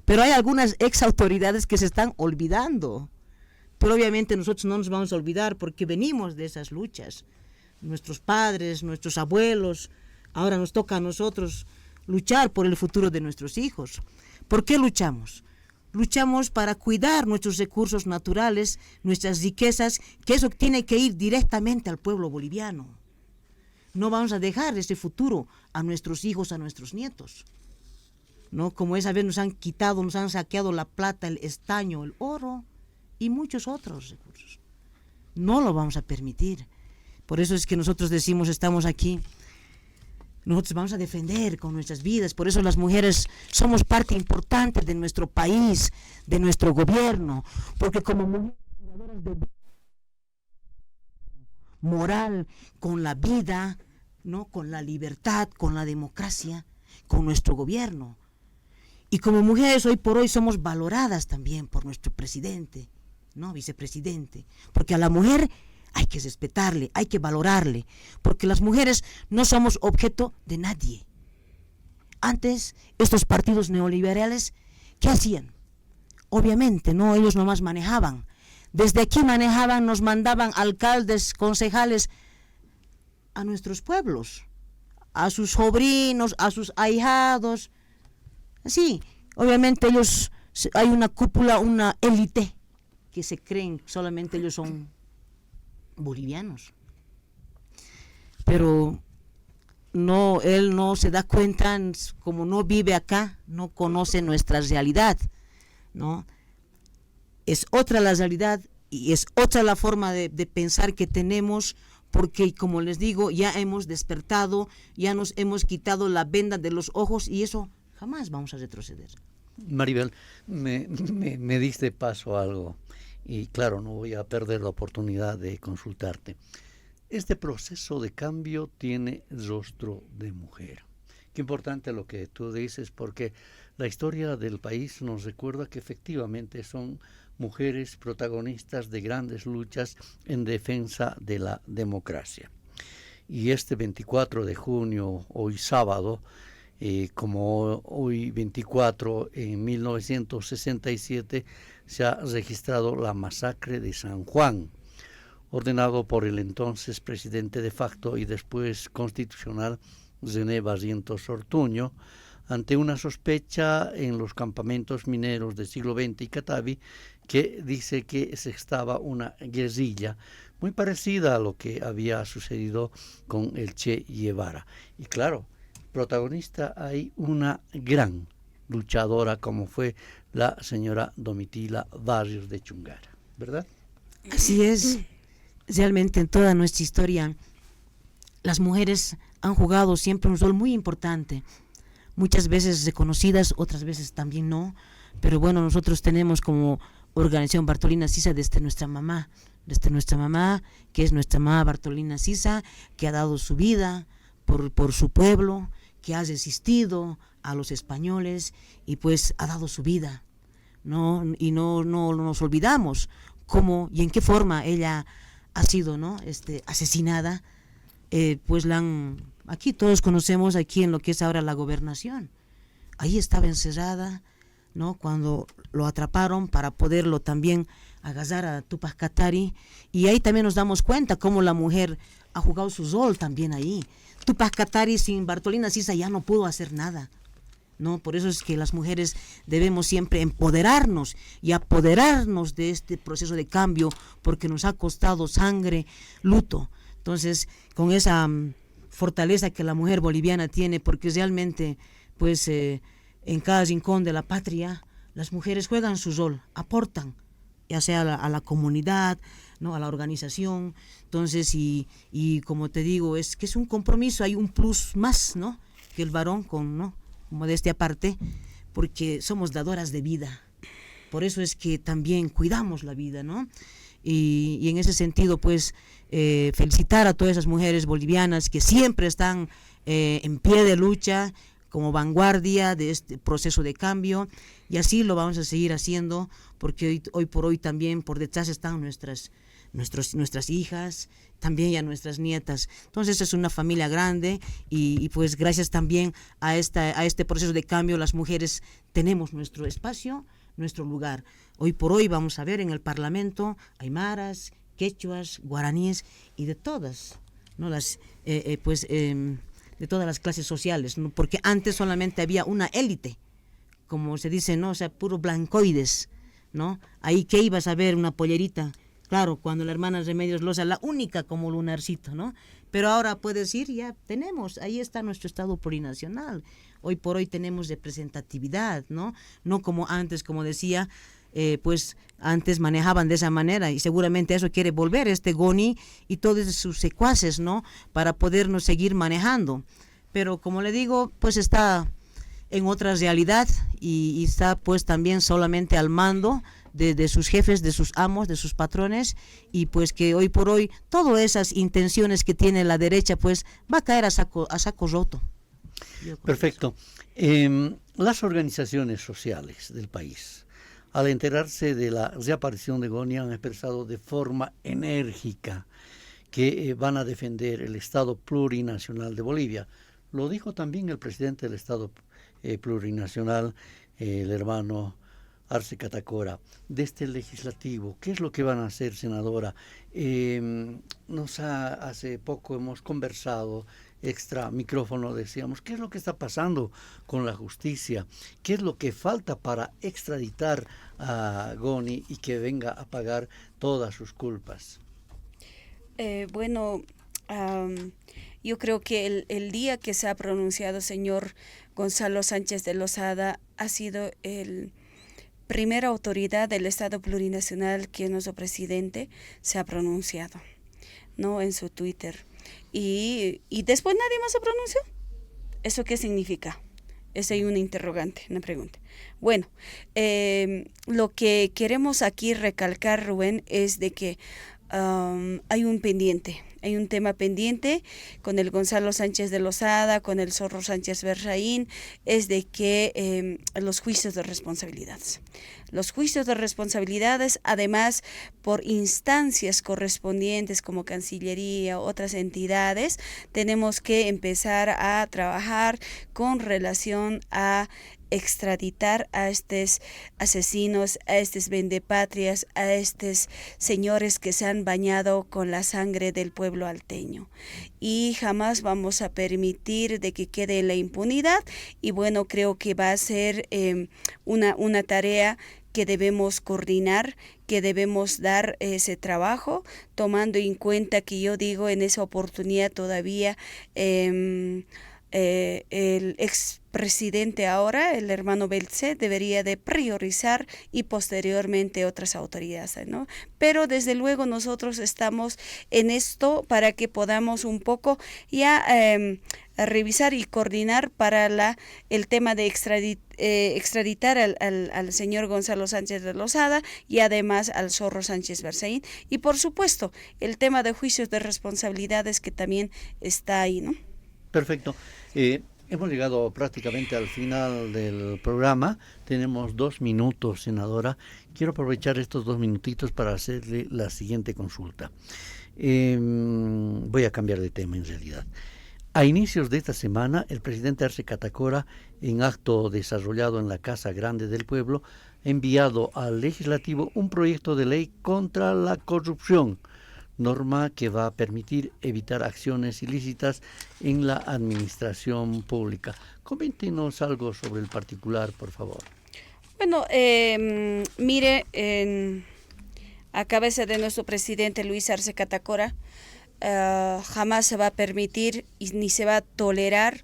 S4: Pero hay algunas ex autoridades que se están olvidando. Pero obviamente nosotros no nos vamos a olvidar porque venimos de esas luchas. Nuestros padres, nuestros abuelos, ahora nos toca a nosotros luchar por el futuro de nuestros hijos. ¿Por qué luchamos? Luchamos para cuidar nuestros recursos naturales, nuestras riquezas, que eso tiene que ir directamente al pueblo boliviano. No vamos a dejar ese futuro a nuestros hijos, a nuestros nietos, ¿no? Como esa vez nos han quitado, nos han saqueado la plata, el estaño, el oro y muchos otros recursos. No lo vamos a permitir. Por eso es que nosotros decimos, estamos aquí, nosotros vamos a defender con nuestras vidas. Por eso las mujeres somos parte importante de nuestro país, de nuestro gobierno, porque como mujeres de moral, con la vida, ¿no? Con la libertad, con la democracia, con nuestro gobierno. Y como mujeres hoy por hoy somos valoradas también por nuestro presidente, ¿no? Vicepresidente, porque a la mujer hay que respetarle, hay que valorarle, porque las mujeres no somos objeto de nadie. Antes, estos partidos neoliberales, ¿qué hacían? Obviamente, no, ellos nomás manejaban. Desde aquí manejaban, nos mandaban alcaldes, concejales a nuestros pueblos, a sus sobrinos, a sus ahijados. Así, obviamente ellos, hay una cúpula, una élite, que se creen solamente ellos son bolivianos, pero no, él no se da cuenta, como no vive acá, no conoce nuestra realidad, ¿no? Es otra la realidad y es otra la forma de pensar que tenemos, porque como les digo, ya hemos despertado, ya nos hemos quitado la venda de los ojos y eso jamás vamos a retroceder.
S2: Maribel, me diste paso a algo. Y claro, no voy a perder la oportunidad de consultarte. Este proceso de cambio tiene rostro de mujer. Qué importante lo que tú dices, porque la historia del país nos recuerda que efectivamente son mujeres protagonistas de grandes luchas en defensa de la democracia. Y este 24 de junio, hoy sábado, como hoy 24 en 1967, se ha registrado la masacre de San Juan, ordenado por el entonces presidente de facto y después constitucional René Barrientos Ortuño, ante una sospecha en los campamentos mineros del siglo XX y Catavi, que dice que se estaba una guerrilla muy parecida a lo que había sucedido con el Che Guevara. Y claro, protagonista hay una gran luchadora como fue la señora Domitila Barrios de Chungara, ¿verdad?
S4: Así es, realmente en toda nuestra historia las mujeres han jugado siempre un rol muy importante, muchas veces reconocidas, otras veces también no, pero bueno, nosotros tenemos como organización Bartolina Sisa desde nuestra mamá, que es nuestra mamá Bartolina Sisa, que ha dado su vida por su pueblo, que ha resistido a los españoles y pues ha dado su vida, ¿no? Y no nos olvidamos cómo y en qué forma ella ha sido, ¿no? Asesinada, pues aquí todos conocemos aquí en lo que es ahora la gobernación, ahí estaba encerrada, ¿no? Cuando lo atraparon para poderlo también agarrar a Tupac Katari, y ahí también nos damos cuenta cómo la mujer ha jugado su rol también ahí. Tupac Katari sin Bartolina Sisa ya no pudo hacer nada, ¿no? Por eso es que las mujeres debemos siempre empoderarnos y apoderarnos de este proceso de cambio, porque nos ha costado sangre, luto. Entonces, con esa fortaleza que la mujer boliviana tiene, porque realmente, pues, en cada rincón de la patria, las mujeres juegan su rol, aportan, ya sea a la comunidad, ¿no? A la organización. Entonces, y como te digo, es que es un compromiso, hay un plus más, ¿no? Que el varón, ¿no? Modestia aparte, porque somos dadoras de vida. Por eso es que también cuidamos la vida, ¿no? Y en ese sentido, pues, felicitar a todas esas mujeres bolivianas que siempre están en pie de lucha, como vanguardia de este proceso de cambio, y así lo vamos a seguir haciendo, porque hoy por hoy también por detrás están nuestras hijas, también ya nuestras nietas. Entonces es una familia grande y pues gracias también a este proceso de cambio las mujeres tenemos nuestro espacio, nuestro lugar. Hoy por hoy vamos a ver en el Parlamento aymaras, quechuas, guaraníes y de todas, ¿no? De todas las clases sociales, ¿no? Porque antes solamente había una élite, como se dice, ¿no? O sea, puro blancoides, ¿no? Ahí que ibas a ver una pollerita, claro, cuando la hermana Remedios Loza, la única como lunarcito, ¿no? Pero ahora puedes ir, ya tenemos, ahí está nuestro Estado plurinacional. Hoy por hoy tenemos representatividad, ¿no? No como antes, como decía, pues antes manejaban de esa manera y seguramente eso quiere volver Goni y todos sus secuaces, ¿no? Para podernos seguir manejando. Pero como le digo, pues está en otra realidad y está pues también solamente al mando de sus jefes, de sus amos, de sus patrones, y pues que hoy por hoy todas esas intenciones que tiene la derecha pues va a caer a saco roto.
S2: Perfecto. Las organizaciones sociales del país, al enterarse de la reaparición de Goni, han expresado de forma enérgica que van a defender el Estado plurinacional de Bolivia. Lo dijo también el presidente del Estado plurinacional, el hermano Arce Catacora. Desde el legislativo, ¿qué es lo que van a hacer, senadora? Hace poco hemos conversado extra micrófono, decíamos, ¿qué es lo que está pasando con la justicia? ¿Qué es lo que falta para extraditar a Goni y que venga a pagar todas sus culpas?
S3: Yo creo que el día que se ha pronunciado señor Gonzalo Sánchez de Lozada ha sido el primera autoridad del Estado plurinacional que nuestro presidente se ha pronunciado, ¿no? En su Twitter. Y después nadie más se pronunció. ¿Eso qué significa? Esa hay una interrogante, una pregunta. Bueno, lo que queremos aquí recalcar, Rubén, es de que hay un tema pendiente con el Gonzalo Sánchez de Lozada, con el Zorro Sánchez Berzaín, es de que los juicios de responsabilidades. Los juicios de responsabilidades, además, por instancias correspondientes como Cancillería, otras entidades, tenemos que empezar a trabajar con relación a extraditar a estos asesinos, a estos vendepatrias, a estos señores que se han bañado con la sangre del pueblo alteño. Y jamás vamos a permitir de que quede la impunidad, y bueno, creo que va a ser una tarea que debemos coordinar, que debemos dar ese trabajo, tomando en cuenta que yo digo en esa oportunidad todavía el presidente ahora, el hermano Belce, debería de priorizar y posteriormente otras autoridades, ¿no? Pero desde luego nosotros estamos en esto para que podamos un poco ya revisar y coordinar para el tema de extraditar al señor Gonzalo Sánchez de Lozada y además al Zorro Sánchez Berzaín. Y por supuesto, el tema de juicios de responsabilidades que también está ahí, ¿no?
S2: Perfecto. Hemos llegado prácticamente al final del programa. Tenemos 2 minutos, senadora. Quiero aprovechar estos 2 minutitos para hacerle la siguiente consulta. Voy a cambiar de tema en realidad. A inicios de esta semana, el presidente Arce Catacora, en acto desarrollado en la Casa Grande del Pueblo, ha enviado al Legislativo un proyecto de ley contra la corrupción, norma que va a permitir evitar acciones ilícitas en la administración pública. Coméntenos algo sobre el particular, por favor.
S3: Bueno, mire, a cabeza de nuestro presidente Luis Arce Catacora, jamás se va a permitir y ni se va a tolerar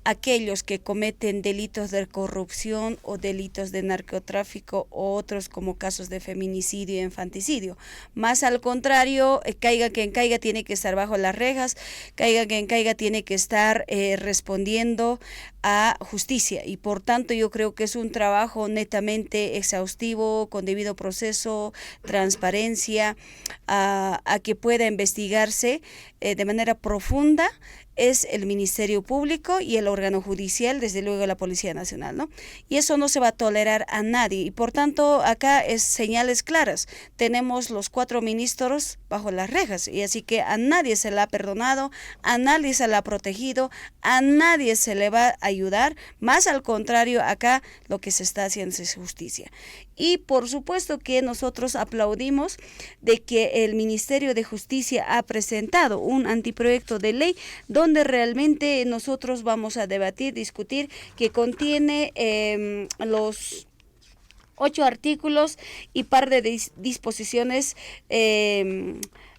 S3: aquellos que cometen delitos de corrupción o delitos de narcotráfico o otros como casos de feminicidio e infanticidio. Más al contrario, caiga quien caiga tiene que estar bajo las rejas, caiga quien caiga tiene que estar respondiendo a justicia, y por tanto yo creo que es un trabajo netamente exhaustivo, con debido proceso, transparencia, a que pueda investigarse de manera profunda. Es el Ministerio Público y el órgano judicial, desde luego la Policía Nacional, ¿no? Y eso no se va a tolerar a nadie, y por tanto acá es señales claras. Tenemos los 4 ministros bajo las rejas, y así que a nadie se le ha perdonado, a nadie se le ha protegido, a nadie se le va a ayudar, más al contrario, acá lo que se está haciendo es justicia. Y por supuesto que nosotros aplaudimos de que el Ministerio de Justicia ha presentado un anteproyecto de ley donde realmente nosotros vamos a debatir, discutir, que contiene los 8 artículos y par de disposiciones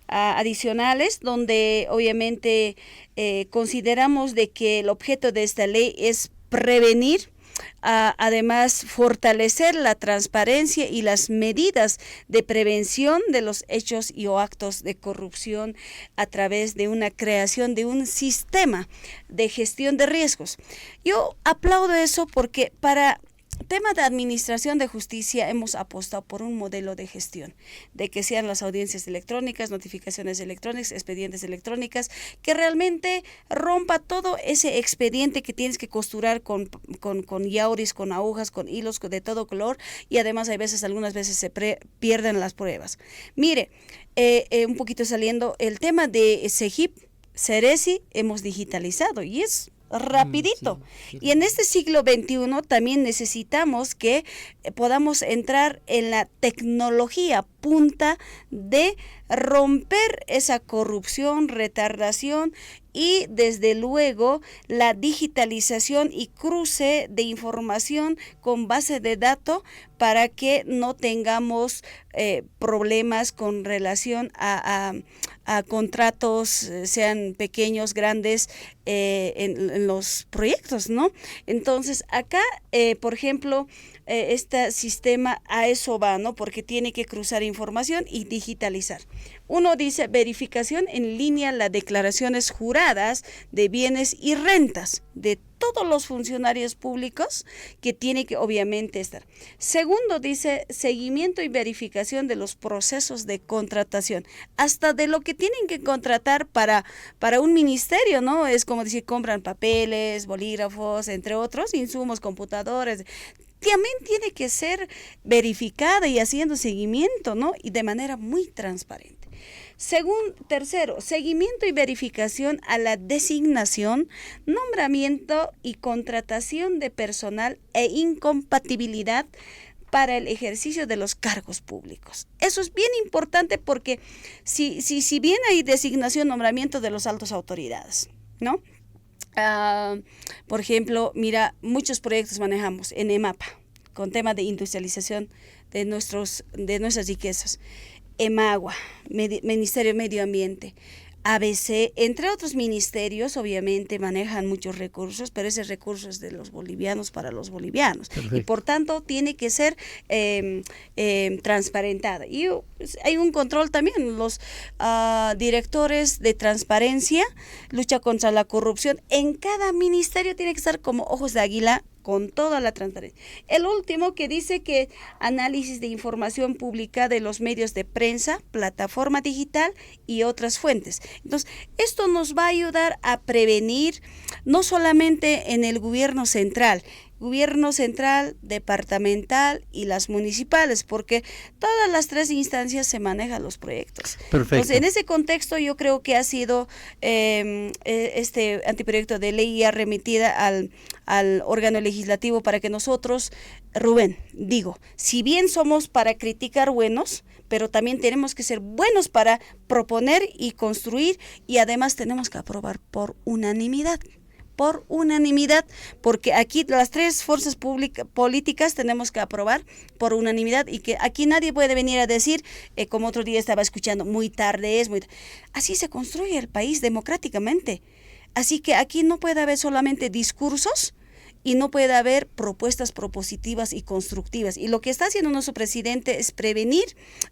S3: adicionales, donde obviamente consideramos de que el objeto de esta ley es prevenir, además fortalecer la transparencia y las medidas de prevención de los hechos y o actos de corrupción a través de una creación de un sistema de gestión de riesgos. Yo aplaudo eso porque para tema de administración de justicia hemos apostado por un modelo de gestión, de que sean las audiencias electrónicas, notificaciones electrónicas, expedientes electrónicas, que realmente rompa todo ese expediente que tienes que costurar con yauris, con agujas, con hilos de todo color, y además algunas veces se pierden las pruebas. Mire, un poquito saliendo, el tema de CEGIP, Ceresi, hemos digitalizado y es rapidito. Sí. Y en este siglo XXI también necesitamos que podamos entrar en la tecnología punta de romper esa corrupción, retardación y desde luego la digitalización y cruce de información con base de datos para que no tengamos problemas con relación a contratos, sean pequeños, grandes, en los proyectos, ¿no? Entonces acá, por ejemplo, este sistema a eso va, ¿no? Porque tiene que cruzar información y digitalizar. Uno dice verificación en línea, las declaraciones juradas de bienes y rentas de todos los funcionarios públicos que tiene que obviamente estar. Segundo dice seguimiento y verificación de los procesos de contratación, hasta de lo que tienen que contratar para un ministerio, ¿no? Es como decir, compran papeles, bolígrafos, entre otros, insumos, computadores. También tiene que ser verificada y haciendo seguimiento, ¿no? Y de manera muy transparente. Tercero, seguimiento y verificación a la designación, nombramiento y contratación de personal e incompatibilidad para el ejercicio de los cargos públicos. Eso es bien importante porque si bien hay designación, nombramiento de los altos autoridades, ¿no? Por ejemplo, mira, muchos proyectos manejamos en EMAPA con tema de industrialización de nuestras riquezas. EMAGUA, Ministerio de Medio Ambiente, ABC, entre otros ministerios, obviamente manejan muchos recursos, pero ese recurso es de los bolivianos para los bolivianos.
S2: Perfecto.
S3: Y por tanto tiene que ser transparentada. Y hay un control también, los directores de transparencia, lucha contra la corrupción, en cada ministerio tiene que estar como ojos de águila, con toda la transparencia. El último que dice que análisis de información pública de los medios de prensa, plataforma digital y otras fuentes. Entonces, esto nos va a ayudar a prevenir, no solamente en el gobierno central, departamental y las municipales, porque todas las tres instancias se manejan los proyectos.
S2: Perfecto.
S3: Entonces, en ese contexto yo creo que ha sido este anteproyecto de ley ya remitida al órgano legislativo para que nosotros, Rubén, digo, si bien somos para criticar buenos, pero también tenemos que ser buenos para proponer y construir, y además tenemos que aprobar por unanimidad, porque aquí las tres fuerzas políticas tenemos que aprobar por unanimidad, y que aquí nadie puede venir a decir, como otro día estaba escuchando, muy tarde es, así se construye el país democráticamente. Así que aquí no puede haber solamente discursos y no puede haber propuestas propositivas y constructivas. Y lo que está haciendo nuestro presidente es prevenir,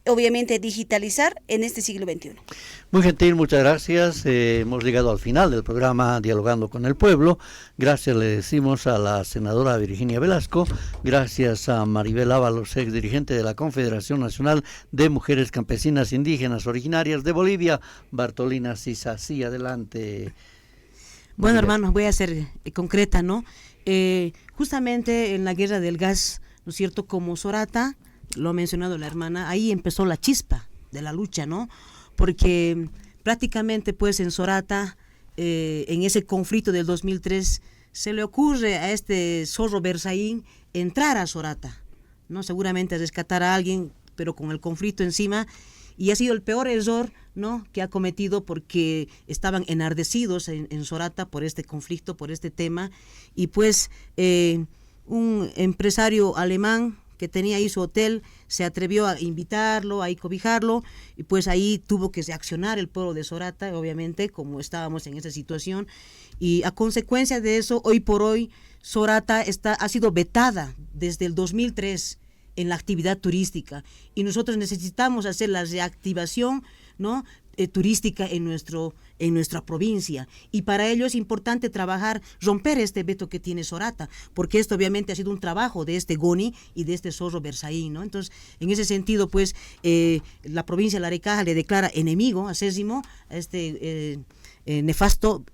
S3: obviamente digitalizar en este siglo XXI.
S2: Muy gentil, muchas gracias. Hemos llegado al final del programa Dialogando con el Pueblo. Gracias le decimos a la senadora Virginia Velasco, gracias a Maribel Ábalos, ex dirigente de la Confederación Nacional de Mujeres Campesinas Indígenas Originarias de Bolivia, Bartolina Sisa. Sí, adelante.
S4: Bueno, hermanos, voy a ser concreta, ¿no? Justamente en la guerra del gas, ¿no es cierto? Como Sorata, lo ha mencionado la hermana, ahí empezó la chispa de la lucha, ¿no? Porque prácticamente pues en Sorata, en ese conflicto del 2003, se le ocurre a este Zorro Berzaín entrar a Sorata, ¿no? Seguramente a rescatar a alguien, pero con el conflicto encima, y ha sido el peor error, ¿no?, que ha cometido, porque estaban enardecidos en Sorata por este conflicto, por este tema, y pues un empresario alemán que tenía ahí su hotel se atrevió a invitarlo, a cobijarlo, y pues ahí tuvo que reaccionar el pueblo de Sorata, obviamente, como estábamos en esa situación, y a consecuencia de eso, hoy por hoy, Sorata ha sido vetada desde el 2003 en la actividad turística, y nosotros necesitamos hacer la reactivación, ¿no?, turística en nuestra provincia, y para ello es importante trabajar, romper este veto que tiene Sorata, porque esto obviamente ha sido un trabajo de este Goni y de este Zorro Berzaín, ¿no? Entonces, en ese sentido, pues, la provincia de La Arecaja le declara enemigo a Césimo, a este nefasto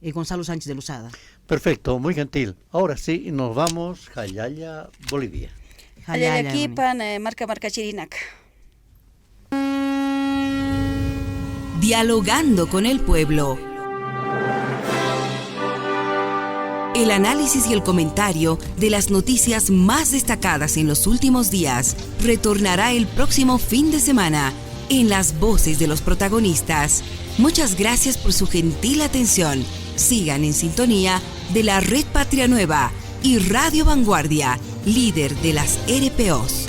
S4: Gonzalo Sánchez de Lozada.
S2: Perfecto, muy gentil. Ahora sí, nos vamos a Jayaya, Bolivia.
S3: Aquí pan marca Chirinaca.
S1: Dialogando con el pueblo. El análisis y el comentario de las noticias más destacadas en los últimos días retornará el próximo fin de semana en las voces de los protagonistas. Muchas gracias por su gentil atención. Sigan en sintonía de la Red Patria Nueva y Radio Vanguardia, líder de las RPOs.